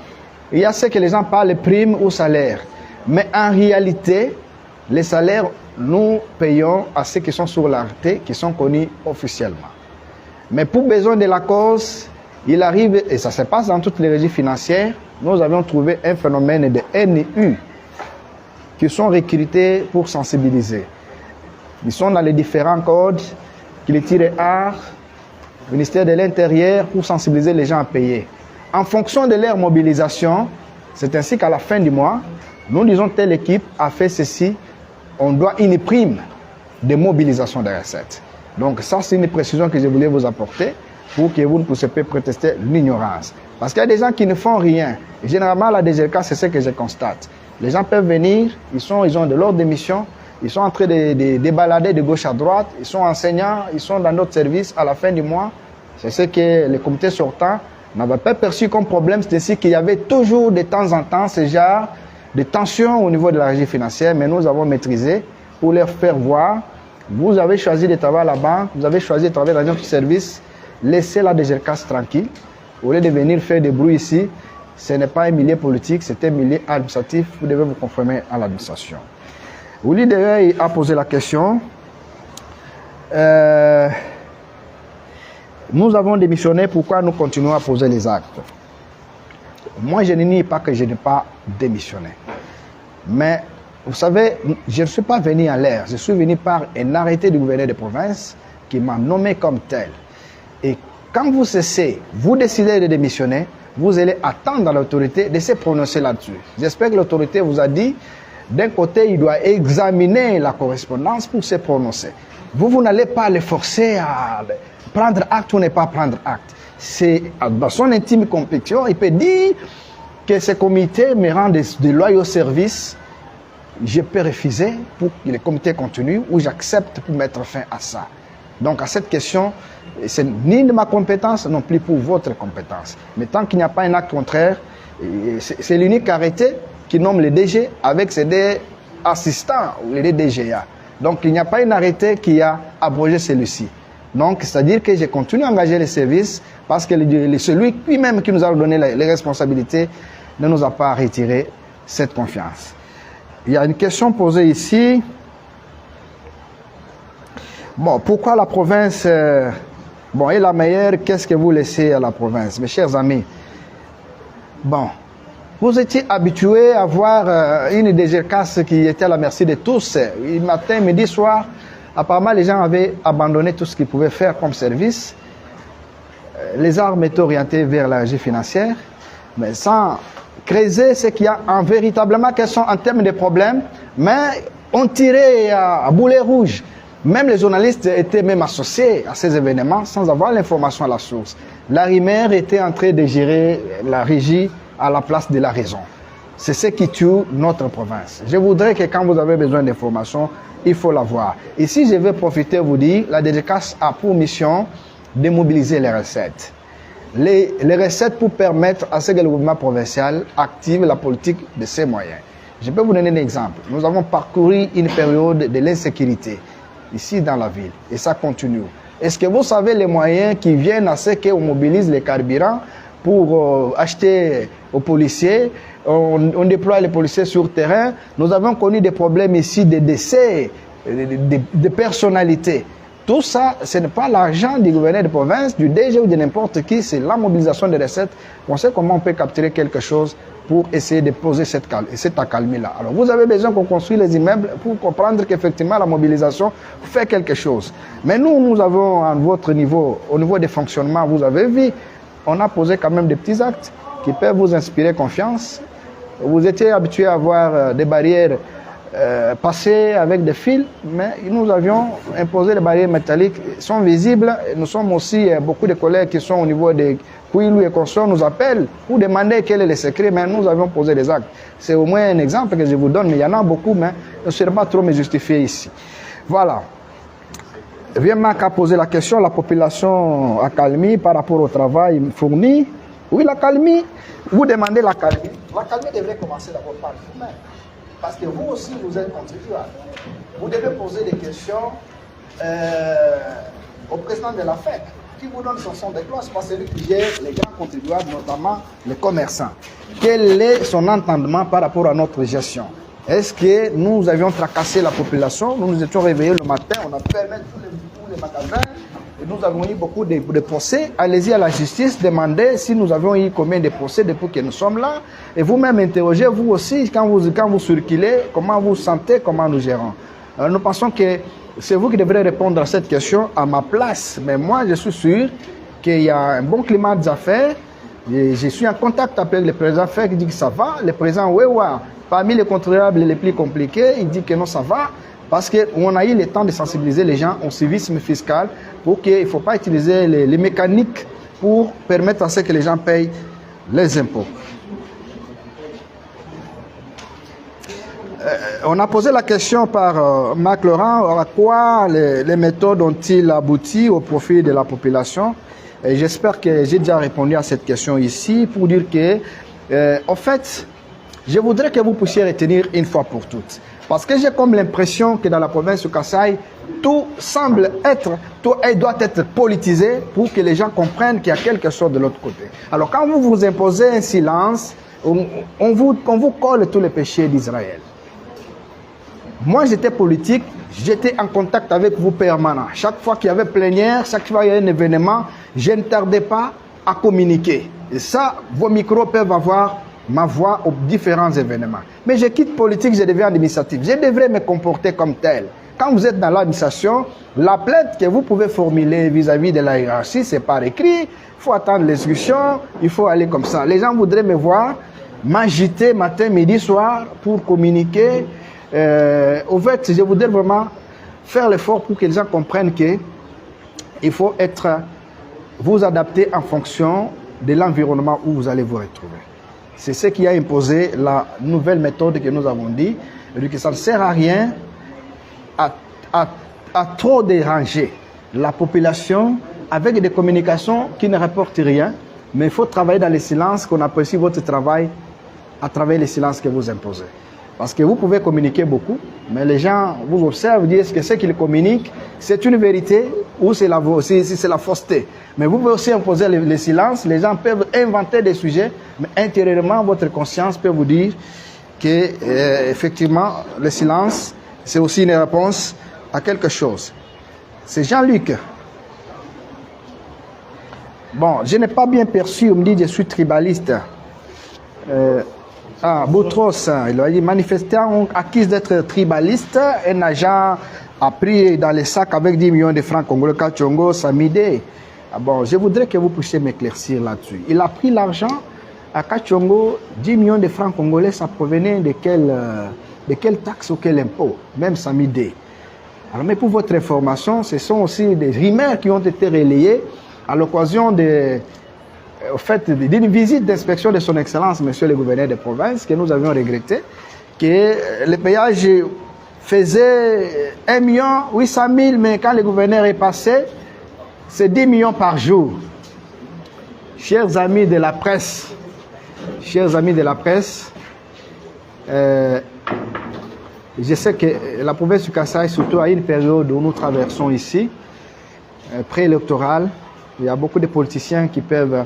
Speaker 7: il y a ce que les gens parlent de primes ou salaires. Mais en réalité, les salaires, nous payons à ceux qui sont sur l'arrêté, qui sont connus officiellement. Mais pour besoin de la cause, il arrive, et ça se passe dans toutes les régies financières, nous avions trouvé un phénomène de NU qui sont recrutés pour sensibiliser. Ils sont dans les différents codes, qui les tirent art, ministère de l'Intérieur, pour sensibiliser les gens à payer. En fonction de leur mobilisation, c'est ainsi qu'à la fin du mois, nous disons telle équipe a fait ceci, on doit une prime de mobilisation des recettes. Donc ça, c'est une précision que je voulais vous apporter pour que vous ne puissiez pas prétester l'ignorance. Parce qu'il y a des gens qui ne font rien. Et généralement, la DGCAS, c'est ce que je constate. Les gens peuvent venir, ils ont de l'ordre de mission, ils sont en train de balader de gauche à droite, ils sont enseignants, ils sont dans notre service à la fin du mois. C'est ce que le comité sortant n'avait pas perçu comme problème, c'est-à-dire qu'il y avait toujours de temps en temps ce genre de tensions au niveau de la régie financière, mais nous avons maîtrisé pour leur faire voir, vous avez choisi de travailler à la banque, vous avez choisi de travailler dans notre service, laissez la DGCAS tranquille, au lieu de venir faire des bruits ici, ce n'est pas un milieu politique, c'est un milieu administratif, vous devez vous conformer à l'administration. Willy Dehay a posé la question. Nous avons démissionné, pourquoi nous continuons à poser les actes? Moi, je ne nie pas que je n'ai pas démissionné. Mais, vous savez, je ne suis pas venu en l'air. Je suis venu par un arrêté du gouverneur de province qui m'a nommé comme tel. Et quand vous cessez, vous décidez de démissionner, vous allez attendre l'autorité de se prononcer là-dessus. J'espère que l'autorité vous a dit, d'un côté, il doit examiner la correspondance pour se prononcer. Vous n'allez pas le forcer à prendre acte ou ne pas prendre acte. C'est dans son intime conviction, il peut dire que ce comité me rend de loyaux services. Je peux refuser pour que le comité continue ou j'accepte pour mettre fin à ça. Donc à cette question, c'est ni de ma compétence, non plus pour votre compétence. Mais tant qu'il n'y a pas un acte contraire, c'est l'unique arrêté qui nomme le DG avec ses deux assistants, les DGA. Donc il n'y a pas un arrêté qui a abrogé celui-ci. Donc c'est-à-dire que j'ai continué à engager les services parce que celui lui-même qui nous a donné les responsabilités ne nous a pas retiré cette confiance. Il y a une question posée ici. Bon, pourquoi la province est la meilleure? Qu'est-ce que vous laissez à la province? Mes chers amis, bon, vous étiez habitués à voir une DGCAS qui était à la merci de tous. Matin, midi, soir, apparemment les gens avaient abandonné tout ce qu'ils pouvaient faire comme service. Les armes étaient orientées vers la régie financière, mais sans creuser ce qu'il y a véritablement, quels sont en termes de problèmes, mais on tirait à boulet rouge. Même les journalistes étaient même associés à ces événements sans avoir l'information à la source. L'ARIMER était en train de gérer la régie à la place de la raison. C'est ce qui tue notre province. Je voudrais que quand vous avez besoin d'informations, il faut l'avoir. Ici, je vais profiter vous dire, la DGCAS a pour mission de mobiliser les recettes. Les recettes pour permettre à ce que le gouvernement provincial active la politique de ses moyens. Je peux vous donner un exemple. Nous avons parcouru une période de l'insécurité ici dans la ville et ça continue. Est-ce que vous savez les moyens qui viennent à ce qu'on mobilise les carburants pour acheter aux policiers? On déploie les policiers sur terrain. Nous avons connu des problèmes ici de décès de personnalités. Tout ça, ce n'est pas l'argent du gouverneur de province, du DG ou de n'importe qui, c'est la mobilisation des recettes. On sait comment on peut capturer quelque chose pour essayer de poser cette accalmie-là. Alors, vous avez besoin qu'on construise les immeubles pour comprendre qu'effectivement, la mobilisation fait quelque chose. Mais nous avons, à votre niveau, au niveau des fonctionnements, vous avez vu, on a posé quand même des petits actes qui peuvent vous inspirer confiance. Vous étiez habitué à voir des barrières passées avec des fils, mais nous avions imposé les barrières métalliques, sont visibles. Nous sommes aussi, beaucoup de collègues qui sont au niveau des Kouilou et consorts nous appellent pour demander quel est le secret, mais nous avions posé des actes. C'est au moins un exemple que je vous donne, mais il y en a beaucoup, mais je ne serai pas trop me justifier ici. Voilà. Marc a posé la question, la population accalmie par rapport au travail fourni. Oui, l'accalmie, vous demandez l'accalmie. L'accalmie devrait commencer d'abord par vous-même. Parce que vous aussi, vous êtes contribuable. Vous devez poser des questions au président de la FEC, qui vous donne son son de cloche, parce que c'est lui qui gère les grands contribuables, notamment les commerçants. Quel est son entendement par rapport à notre gestion? Est-ce que nous avions tracassé la population? Nous nous étions réveillés le matin, on a fermé tous les magasins, et nous avons eu beaucoup de procès. Allez-y à la justice, demandez si nous avons eu combien de procès depuis que nous sommes là. Et vous-même interrogez, vous aussi, quand vous circulez, comment vous sentez, comment nous gérons. Alors, nous pensons que c'est vous qui devrez répondre à cette question à ma place. Mais moi, je suis sûr qu'il y a un bon climat d'affaires. Je suis en contact avec le président FEC qui dit que ça va. Le président Wewa, parmi les contribuables les plus compliqués, il dit que non, ça va. Parce qu'on a eu le temps de sensibiliser les gens au civisme fiscal pour qu'il ne faut pas utiliser les mécaniques pour permettre à ce que les gens payent les impôts. On a posé la question par Marc Laurent, à quoi les méthodes ont-ils abouti au profit de la population? Et j'espère que j'ai déjà répondu à cette question ici pour dire que, en fait, je voudrais que vous puissiez retenir une fois pour toutes. Parce que j'ai comme l'impression que dans la province de Kasaï, tout semble tout doit être politisé pour que les gens comprennent qu'il y a quelque chose de l'autre côté. Alors quand vous vous imposez un silence, on vous colle tous les péchés d'Israël. Moi, j'étais politique, j'étais en contact avec vous permanent. Chaque fois qu'il y avait plénière, chaque fois qu'il y avait un événement, je ne tardais pas à communiquer. Et ça, vos micros peuvent avoir ma voix aux différents événements. Mais je quitte politique, je deviens administratif. Je devrais me comporter comme tel. Quand vous êtes dans l'administration, la plainte que vous pouvez formuler vis-à-vis de la hiérarchie, c'est par écrit. Il faut attendre l'exécution, il faut aller comme ça. Les gens voudraient me voir m'agiter matin, midi, soir pour communiquer. Au fait, je voudrais vraiment faire l'effort pour que les gens comprennent que il faut vous adapter en fonction de l'environnement où vous allez vous retrouver. C'est ce qui a imposé la nouvelle méthode que nous avons dit, que ça ne sert à rien à trop déranger la population avec des communications qui ne rapportent rien, mais il faut travailler dans le silence, qu'on apprécie votre travail à travers le silence que vous imposez. Parce que vous pouvez communiquer beaucoup, mais les gens vous observent, disent que ce qu'ils communiquent, c'est une vérité ou c'est la fausseté. Mais vous pouvez aussi imposer le silence, les gens peuvent inventer des sujets, mais intérieurement, votre conscience peut vous dire que, effectivement, le silence, c'est aussi une réponse à quelque chose. C'est Jean-Luc. Bon, je n'ai pas bien perçu, on me dit que je suis tribaliste. Boutros, il a dit manifestant accuse d'être tribaliste, un agent a pris dans les sacs avec 10 millions de francs congolais Kachongo, Samide. Bon, je voudrais que vous puissiez m'éclaircir là-dessus. Il a pris l'argent à Kachongo, 10 millions de francs congolais, ça provenait de quelle taxe ou quel impôt, même Samide. Alors, mais pour votre information, ce sont aussi des rumeurs qui ont été relayées à l'occasion d'une visite d'inspection de son Excellence, Monsieur le gouverneur de province, que nous avions regretté, que le péage faisait 1 800 000, mais quand le gouverneur est passé, c'est 10 millions par jour. Chers amis de la presse, je sais que la province du Kasaï, surtout à une période où nous traversons ici, préélectorale, il y a beaucoup de politiciens qui peuvent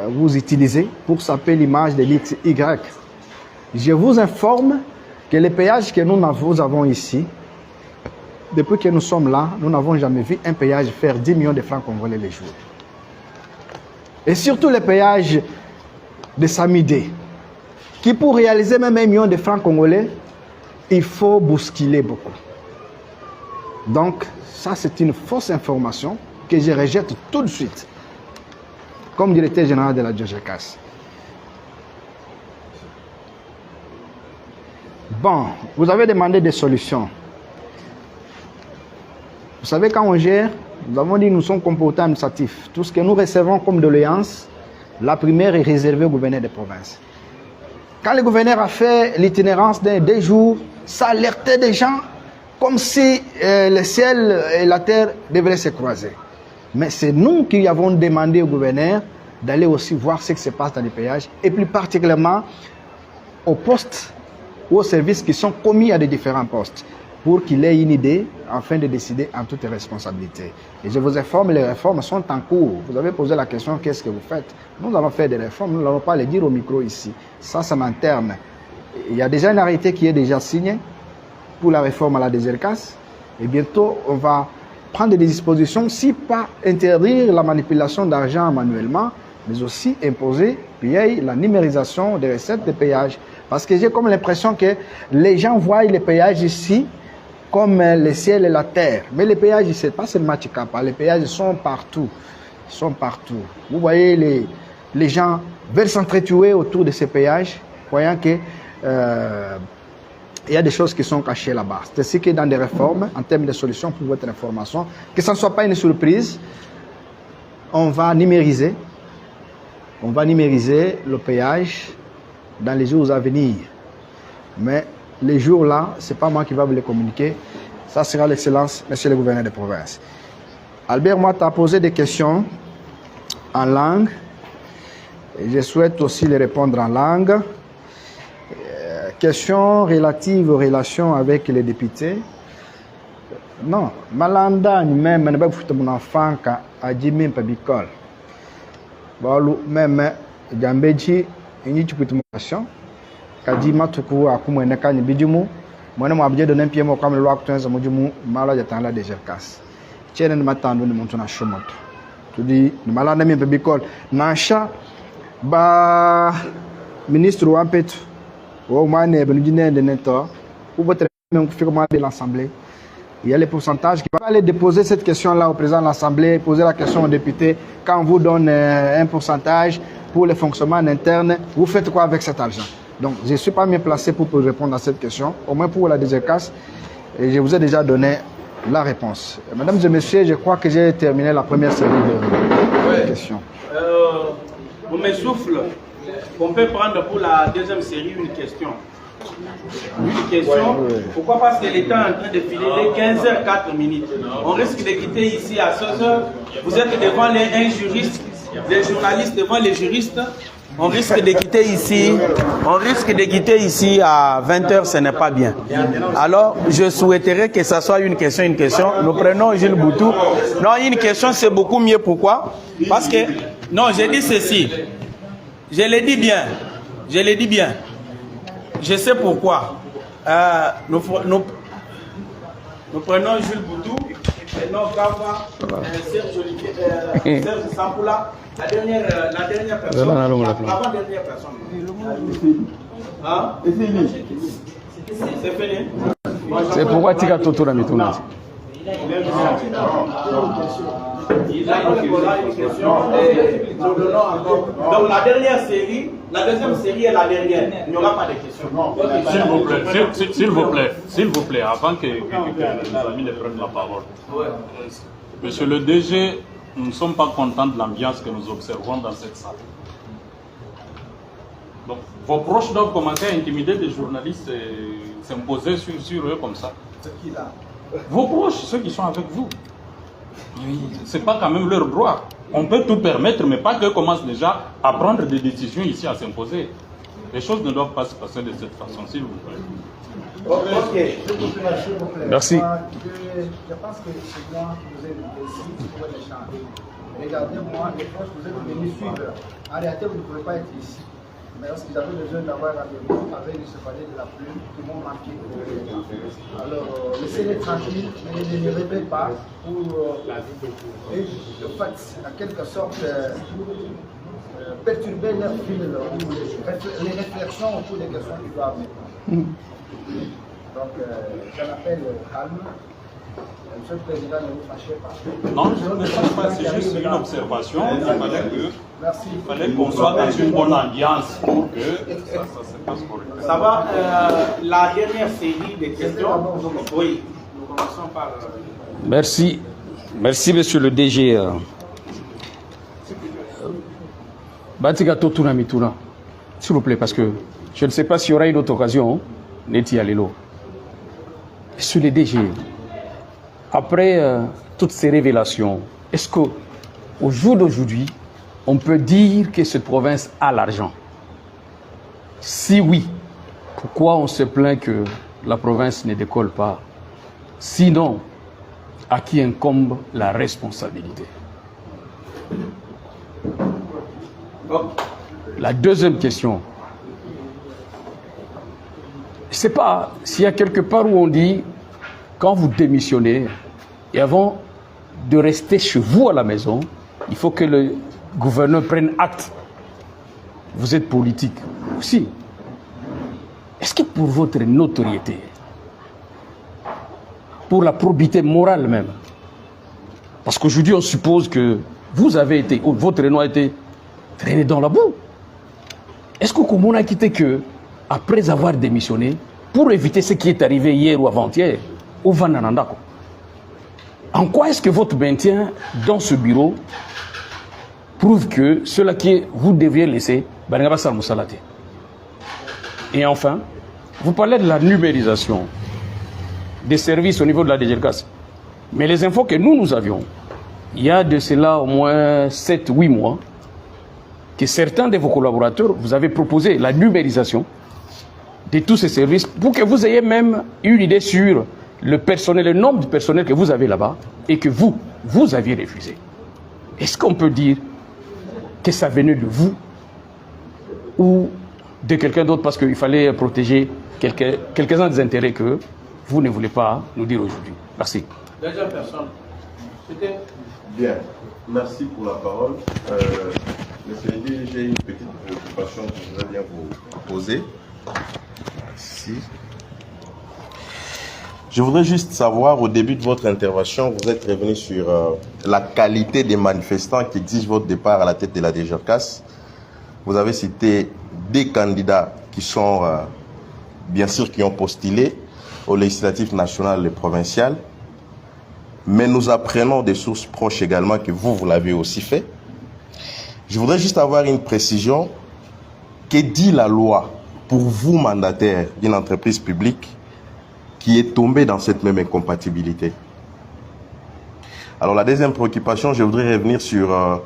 Speaker 7: vous utiliser pour saper l'image de l'X, Y. Je vous informe que les péages que nous avons ici, depuis que nous sommes là, nous n'avons jamais vu un péage faire 10 millions de francs congolais les jours. Et surtout les péages de Samide, qui pour réaliser même 1 million de francs congolais, il faut bousculer beaucoup. Donc, ça c'est une fausse information que je rejette tout de suite, comme directeur général de la DGCAS. Bon, vous avez demandé des solutions. Vous savez, quand on gère, nous avons dit que nous sommes comportés administratifs. Tout ce que nous recevons comme doléance, la première est réservée au gouverneur de province. Quand le gouverneur a fait l'itinérance des jours, ça alertait des gens comme si le ciel et la terre devraient se croiser. Mais c'est nous qui avons demandé au gouverneur d'aller aussi voir ce qui se passe dans les péages, et plus particulièrement aux postes ou aux services qui sont commis à des différents postes, pour qu'il ait une idée afin de décider en toute responsabilité. Et je vous informe, les réformes sont en cours. Vous avez posé la question, qu'est-ce que vous faites? Nous allons faire des réformes, nous n'allons pas les dire au micro ici. Ça, c'est en interne. Il y a déjà une arrêté qui est déjà signée pour la réforme à la DGRCAS, et bientôt on va prendre des dispositions, si pas interdire la manipulation d'argent manuellement, mais aussi imposer la numérisation des recettes de péage. Parce que j'ai comme l'impression que les gens voient les péages ici comme le ciel et la terre. Mais les péages, ce n'est pas seulement Chikapa, les péages sont partout. Ils sont partout. Vous voyez, les gens veulent s'entretuer autour de ces péages, croyant que il y a des choses qui sont cachées là-bas. C'est ce qui est dans des réformes, en termes de solutions pour votre information, que ça ne soit pas une surprise, on va numériser le péage dans les jours à venir. Mais les jours là, ce n'est pas moi qui va vous les communiquer, ça sera l'excellence, monsieur le gouverneur de province. Albert, moi, tu as posé des questions en langue, et je souhaite aussi les répondre en langue. Questions relatives aux relations avec les députés. Non, Malanda, même, je ne vais pas mon enfant à Jimmy Pabicol. Bon, même, Gambeji, il y a une question. Kadi matuku akumu neka ni bijumu mwana mwabje donner pied mo comme loi kutenza mujumu mala jatanga de jerkas chene matando ni muntu na shomoto Tu dis, le malade n'est pas bicol. Nacha, bah, ministre ou un peu, ou moins, nous disons de netto, ou votre même firme de l'Assemblée. Il y a les pourcentages qui vont aller déposer cette question-là au président de l'Assemblée, poser la question au député. Quand on vous donne un pourcentage pour le fonctionnement interne, vous faites quoi avec cet argent? Donc, je ne suis pas bien placé pour répondre à cette question, au moins pour la DGCAS, et je vous ai déjà donné la réponse. Mesdames et messieurs, je crois que j'ai terminé la première série de questions.
Speaker 1: On me souffle. On peut prendre pour la deuxième série une question. Une question. Pourquoi? Parce que l'État est en train de filer les 15h04. On risque de quitter ici à 16h. Vous êtes devant un juriste, les journalistes devant les juristes. On risque de quitter ici à 20h, ce n'est pas bien. Alors, je souhaiterais que ça soit une question. Nous prenons Gilles Boutou. Non, une question, c'est beaucoup mieux. Pourquoi? Parce que, non, j'ai dit ceci. Je l'ai dit bien. Je sais pourquoi. Nous prenons Jules Boutou, et non Gava, Serge Sampoula, la dernière personne. L'avant-dernière personne. Hein? C'est fini.
Speaker 10: C'est pourquoi tu as tout tourné.
Speaker 1: Il a une question. Donc la deuxième série est la dernière. Il n'y aura pas de questions.
Speaker 5: S'il vous plaît, avant que nos amis ne prennent la parole. Monsieur le DG, nous ne sommes pas contents de l'ambiance que nous observons dans cette salle. Donc, vos proches doivent commencer à intimider des journalistes et s'imposer sur eux comme ça. Vos proches, ceux qui sont avec vous. Ce n'est pas quand même leur droit. On peut tout permettre, mais pas qu'eux commencent déjà à prendre des décisions ici, à s'imposer. Les choses ne doivent pas se passer de cette façon, s'il vous plaît.
Speaker 10: Merci.
Speaker 7: Je pense que c'est moi qui vous ai ici pour échanger. Regardez-moi, les proches, vous êtes venus suivre. En réalité, vous ne pouvez pas être ici. Mais lorsque vous avez besoin d'avoir un rendez-vous avec le chevalier de la plume, tout le monde marqué. Alors, laissez-les tranquilles, mais ne répétez pas pour de fait, en quelque sorte, perturber leur fil ou les réflexions autour des questions qu'ils doivent mettre. Donc, j'en appelle calme. Monsieur le Président, ne vous fâchez pas.
Speaker 5: Non, je ne fâche pas, c'est juste une observation. Il fallait qu'on soit dans une bonne ambiance pour que ça se passe correctement.
Speaker 1: Ça va, la dernière série de questions. Oui, nous commençons par...
Speaker 11: Merci, monsieur le DG.
Speaker 10: Batiga Totuna Mituna, s'il vous plaît, parce que je ne sais pas s'il y aura une autre occasion. Neti Alelo. Monsieur le DG, après toutes ces révélations, est-ce qu'au jour d'aujourd'hui, on peut dire que cette province a l'argent? Si oui, pourquoi on se plaint que la province ne décolle pas? Sinon, à qui incombe la responsabilité? La deuxième question, je ne sais pas s'il y a quelque part où on dit, quand vous démissionnez, et avant de rester chez vous à la maison, il faut que le gouverneur prenne acte. Vous êtes politique aussi. Est-ce que pour votre notoriété, pour la probité morale même, parce qu'aujourd'hui on suppose que vous avez été, ou votre nom a été traîné dans la boue, est-ce que Koumoun a quitté que, après avoir démissionné, pour éviter ce qui est arrivé hier ou avant-hier, au Vananandako? En quoi est-ce que votre maintien dans ce bureau prouve que cela qui vous devriez laisser, et enfin, vous parlez de la numérisation des services au niveau de la DGCAS. Mais les infos que nous avions, il y a de cela au moins 7-8 mois, que certains de vos collaborateurs, vous avez proposé la numérisation de tous ces services pour que vous ayez même une idée sur le personnel, le nombre de personnel que vous avez là-bas et que vous aviez refusé. Est-ce qu'on peut dire que ça venait de vous ou de quelqu'un d'autre parce qu'il fallait protéger quelques-uns des intérêts que vous ne voulez pas nous dire aujourd'hui? Merci.
Speaker 1: Deuxième personne.
Speaker 12: Bien, merci pour la parole. Monsieur le DG, j'ai une petite préoccupation que je voudrais bien vous poser. Ici. Je voudrais juste savoir, au début de votre intervention, vous êtes revenu sur la qualité des manifestants qui exigent votre départ à la tête de la DGRCAS. Vous avez cité des candidats qui sont, bien sûr, qui ont postulé aux législatives nationales et provinciales. Mais nous apprenons des sources proches également que vous l'avez aussi fait. Je voudrais juste avoir une précision. Que dit la loi pour vous, mandataire d'une entreprise publique, qui est tombée dans cette même incompatibilité? Alors la deuxième préoccupation, je voudrais revenir sur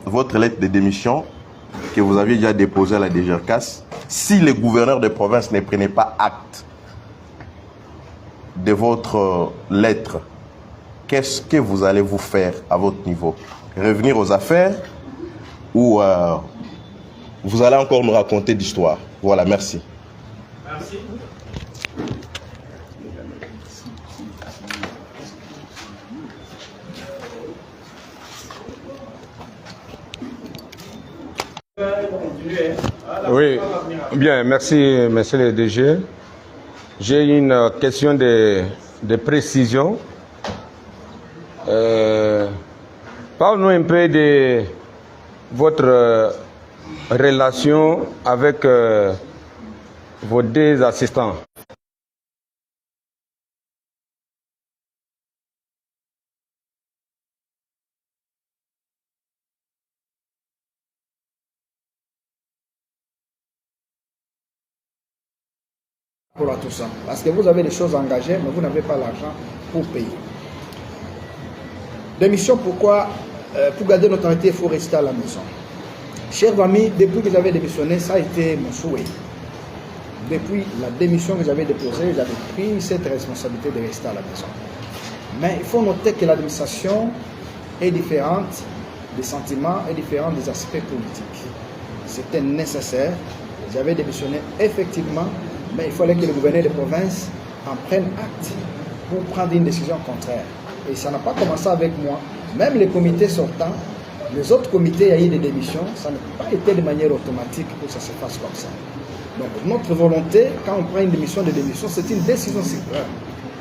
Speaker 12: votre lettre de démission que vous aviez déjà déposée à la DGRCAS. Si le gouverneur de province ne prenait pas acte de votre lettre, qu'est-ce que vous allez vous faire à votre niveau? Revenir aux affaires ou vous allez encore nous raconter d'histoire? Voilà, merci.
Speaker 2: Merci.
Speaker 11: Oui, bien, merci, monsieur le DG. J'ai une question de précision. Parle-nous un peu de votre relation avec vos deux assistants.
Speaker 7: Pour tout ça. Parce que vous avez des choses engagées, mais vous n'avez pas l'argent pour payer. Démission, pourquoi? Pour garder notre autorité, il faut rester à la maison. Chers amis, depuis que j'avais démissionné, ça a été mon souhait. Depuis la démission que j'avais déposée, j'avais pris cette responsabilité de rester à la maison. Mais il faut noter que l'administration est différente des sentiments et différente des aspects politiques. C'était nécessaire. J'avais démissionné effectivement, mais il fallait que le gouverneur de province en prenne acte pour prendre une décision contraire. Et ça n'a pas commencé avec moi. Même les comités sortants, les autres comités, il y a eu des démissions, ça n'a pas été de manière automatique pour que ça se fasse comme ça. Donc notre volonté, quand on prend une démission, c'est une décision suprême.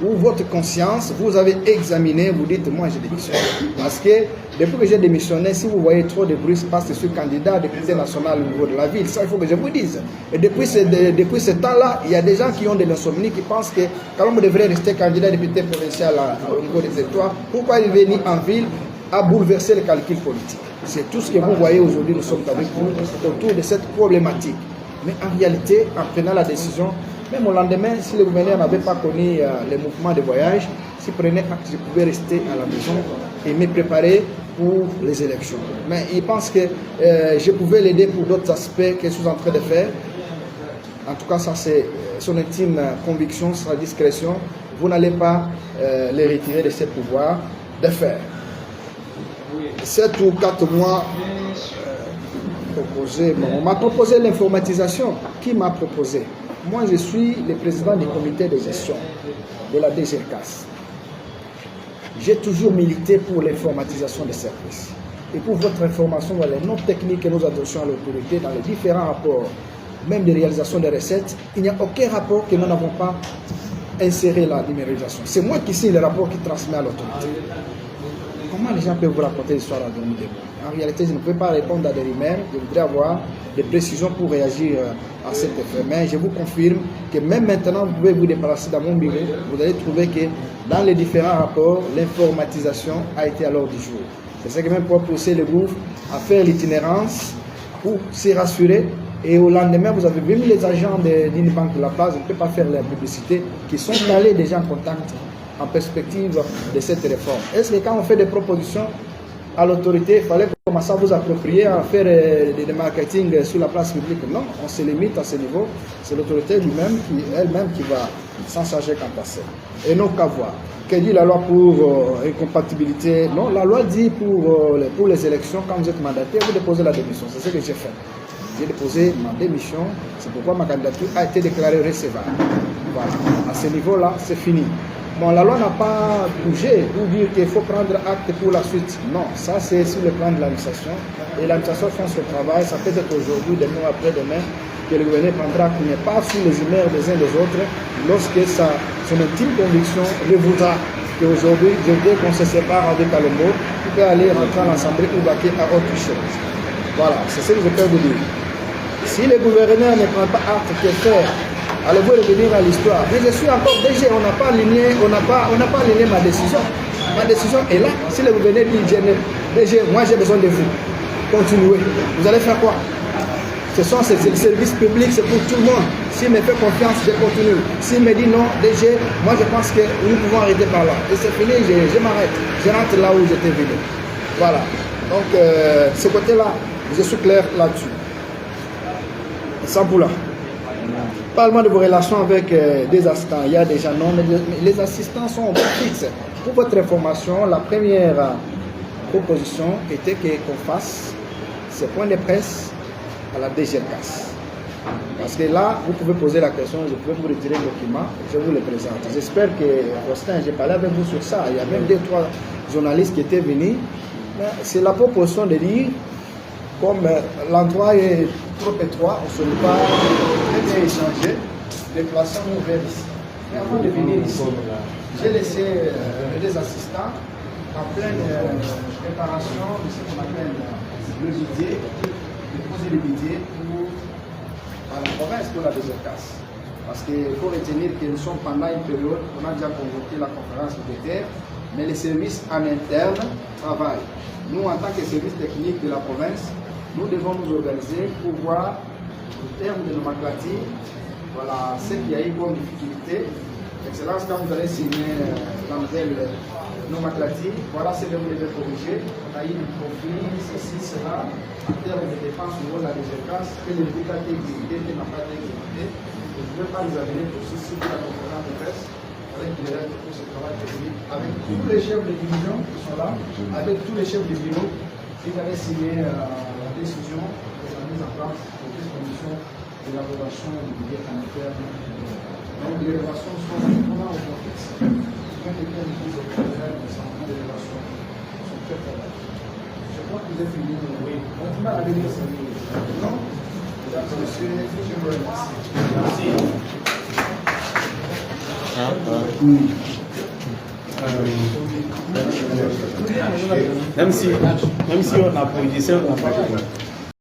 Speaker 7: Où votre conscience, vous avez examiné, vous dites, moi j'ai démissionné. Parce que depuis que j'ai démissionné, si vous voyez trop de bruit se passe, je suis candidat à député national au niveau de la ville. Ça, il faut que je vous dise. Et depuis ce temps-là, il y a des gens qui ont de l'insomnie, qui pensent que quand on devrait rester candidat à député provincial au niveau des territoires, pourquoi il venir en ville à bouleverser le calcul politique? C'est tout ce que vous voyez aujourd'hui, nous sommes avec vous autour de cette problématique. Mais en réalité, en prenant la décision, même au lendemain, si le gouverneur n'avait pas connu les mouvements de voyage, s'il prenait acte, je pouvais rester à la maison et me préparer pour les élections. Mais il pense que je pouvais l'aider pour d'autres aspects que je suis en train de faire. En tout cas, ça c'est son intime conviction, sa discrétion. Vous n'allez pas les retirer de ses pouvoirs de faire. 7 ou 4 mois proposé. Bon, on m'a proposé l'informatisation. Qui m'a proposé? Moi, je suis le président du comité de gestion de la DGRCAS. J'ai toujours milité pour l'informatisation des services. Et pour votre information, les notes techniques que nous adressons à l'autorité dans les différents rapports, même de réalisation des recettes, il n'y a aucun rapport que nous n'avons pas inséré la numérisation. C'est moi qui signe le rapport qui transmet à l'autorité. Comment les gens peuvent vous raconter l'histoire à demi de En réalité, je ne peux pas répondre à des rumeurs. Je voudrais avoir des précisions pour réagir à cet effet. Mais je vous confirme que même maintenant, vous pouvez vous déplacer dans mon bureau. Vous allez trouver que dans les différents rapports, l'informatisation a été à l'ordre du jour. C'est ce qui m'a poussé le gouvernement à faire l'itinérance pour se rassurer. Et au lendemain, vous avez vu les agents d'une banque de la place, je ne peux pas faire la publicité, qui sont allés déjà en contact en perspective de cette réforme. Est-ce que quand on fait des propositions à l'autorité, il fallait commencer à vous approprier, à faire des marketing sur la place publique? Non, on se limite à ce niveau. C'est l'autorité elle-même qui va s'en charger quant à ça. Et non qu'à voir. Que dit la loi pour incompatibilité? Non, la loi dit pour les élections, quand vous êtes mandataire, vous déposez la démission. C'est ce que j'ai fait. J'ai déposé ma démission, c'est pourquoi ma candidature a été déclarée recevable. Voilà. À ce niveau-là, c'est fini. Bon, la loi n'a pas bougé pour dire qu'il faut prendre acte pour la suite. Non, ça c'est sur le plan de l'administration. Et l'administration fait son travail. Ça peut être aujourd'hui, demain ou après-demain, que le gouvernement prendra acte, mais pas sous les humeurs des uns des autres, lorsque son intime conviction le voudra. Qu'aujourd'hui, je veux qu'on se sépare avec Kalombo, il peut aller rentrer à l'Assemblée ou vaquer à autre chose. Voilà, c'est ce que je peux vous dire. Si le gouverneur ne prend pas acte, que faire? Allez-vous revenir à l'histoire? Mais je suis encore DG, on n'a pas aligné ma décision. Ma décision est là. Si le gouverneur dit DG, moi j'ai besoin de vous, continuez. Vous allez faire quoi? C'est le service public, c'est pour tout le monde. S'il me fait confiance, je continue. S'il me dit non, DG, moi je pense que nous pouvons arrêter par là. Et c'est fini, je m'arrête. Je rentre là où j'étais venu. Voilà. Donc, ce côté-là, je suis clair là-dessus. Samboula. Parle-moi de vos relations avec des assistants. Il y a déjà non, mais les assistants sont fixes. Pour votre information, la première proposition était qu'on fasse ce point de presse à la DGRCAS. Parce que là, vous pouvez poser la question, je peux vous retirer le document, je vous le présente. J'espère que, Austin, j'ai parlé avec vous sur ça. Il y a même 2-3 journalistes qui étaient venus. C'est la proposition de dire, comme l'endroit est trop étroit, on ne se pas très bien échanger, déplaçons-nous vers ici. Mais avant de venir ici, j'ai laissé des assistants en pleine préparation de ce qu'on appelle le budget, déposer le budget à la province pour la DGRCAS. Parce qu'il faut retenir que nous sommes pendant une période, on a déjà convoqué la conférence budgétaire, mais les services en interne travaillent. Nous, en tant que service technique de la province, nous devons nous organiser pour voir, au terme de nomenclature, voilà ce qu'il y a eu comme difficulté. Excellence, quand vous allez signer la nouvelle nomenclature, voilà ce que vous devez corriger. On a eu du conflit, ceci, cela, en termes de défense au niveau de la DGRCAS, que le but a été exécuté, que n'a pas été exécuté. Je ne veux pas vous amener pour ceci, pour la conférence de presse, avec les règles pour ce travail technique, avec tous les chefs de division qui sont là, avec tous les chefs de bureau, qui avaient signé la décision de la mise en place de toutes les conditions d'élaboration du budget sanitaire. Donc les relations sont vraiment au contexte. Quand quelqu'un dit que les relations sont très fortes. Je crois que vous avez fini. Oui. On peut aller dire ça. Non? Mesdames et messieurs, je vous remercie.
Speaker 1: Merci. Même si on a applaudi, on n'a pas